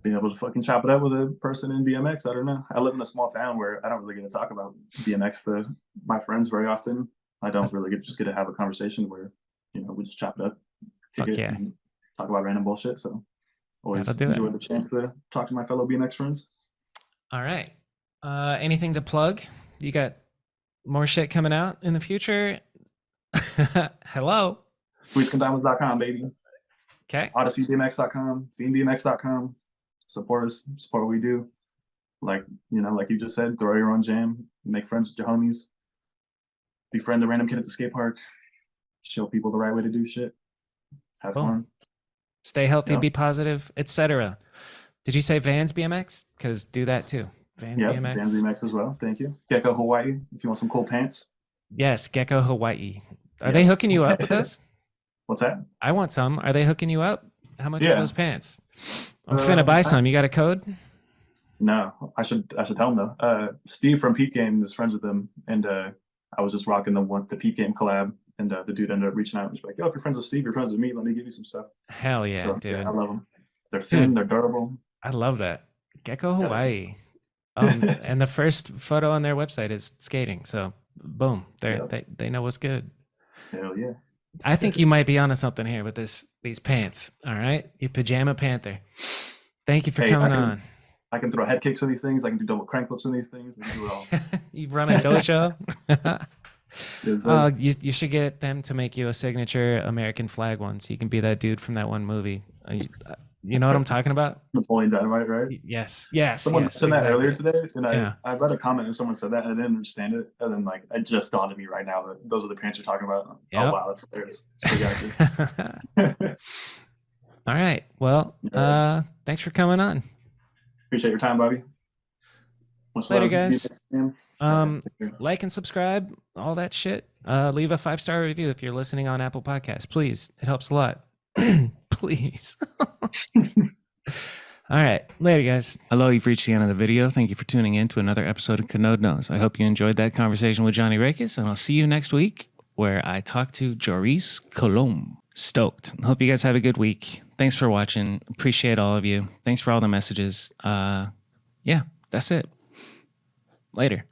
Being able to fucking chop it up with a person in BMX. I don't know. I live in a small town where I don't really get to talk about BMX to my friends very often. I don't really get to have a conversation where, we just chop it up, kick it, and talk about random bullshit. So Always That'll do it. enjoyed the chance to talk to my fellow BMX friends. All right. Anything to plug? You got more shit coming out in the future? Hello. Tweetskandamas.com, baby. Okay. OdysseyBMX.com, FiendBMX.com. Support us, support what we do. Like you just said, throw your own jam, make friends with your homies, befriend a random kid at the skate park, show people the right way to do shit, have fun. Stay healthy, be positive, etc. Did you say Vans BMX? Because do that too. Vans BMX. Vans BMX as well. Thank you. Gecko Hawaii, if you want some cool pants. Yes, Gecko Hawaii. Are they hooking you up with this? What's that? I want some. Are they hooking you up? How much are those pants? I'm finna buy some. You got a code? No, I should tell him though. Steve from Peep Game is friends with them, and I was just rocking the Peep Game collab, and the dude ended up reaching out and was like, "Yo, if you're friends with Steve, you're friends with me. Let me give you some stuff." Hell yeah, so, dude! I love them. They're thin, they're durable. I love that. Gecko Hawaii. And the first photo on their website is skating. So boom, they know what's good. Hell yeah. I think you might be onto something here with these pants. All right, you pajama panther. Thank you for coming on. I can throw head kicks in these things. I can do double crank flips in these things. I can do it all. You run a dojo. You should get them to make you a signature American flag one, so you can be that dude from that one movie. You know what I'm talking about? Napoleon Dynamite, right? Yes. Someone said that earlier today, and I read a comment and someone said that, and I didn't understand it, and then it just dawned on me right now that those are the pants you're talking about. Yep. Oh wow, that's hilarious. All right. Well, thanks for coming on. Appreciate your time, Bobby. Much later, guys. Like and subscribe, all that shit. Leave a 5-star review if you're listening on Apple Podcasts, please. It helps a lot. Please. All right. Later, guys. Hello, you've reached the end of the video. Thank you for tuning in to another episode of Kanode Knows. I hope you enjoyed that conversation with Johnny Raekes, and I'll see you next week where I talk to Joris Colomb. Stoked. Hope you guys have a good week. Thanks for watching. Appreciate all of you. Thanks for all the messages. Yeah, that's it. Later.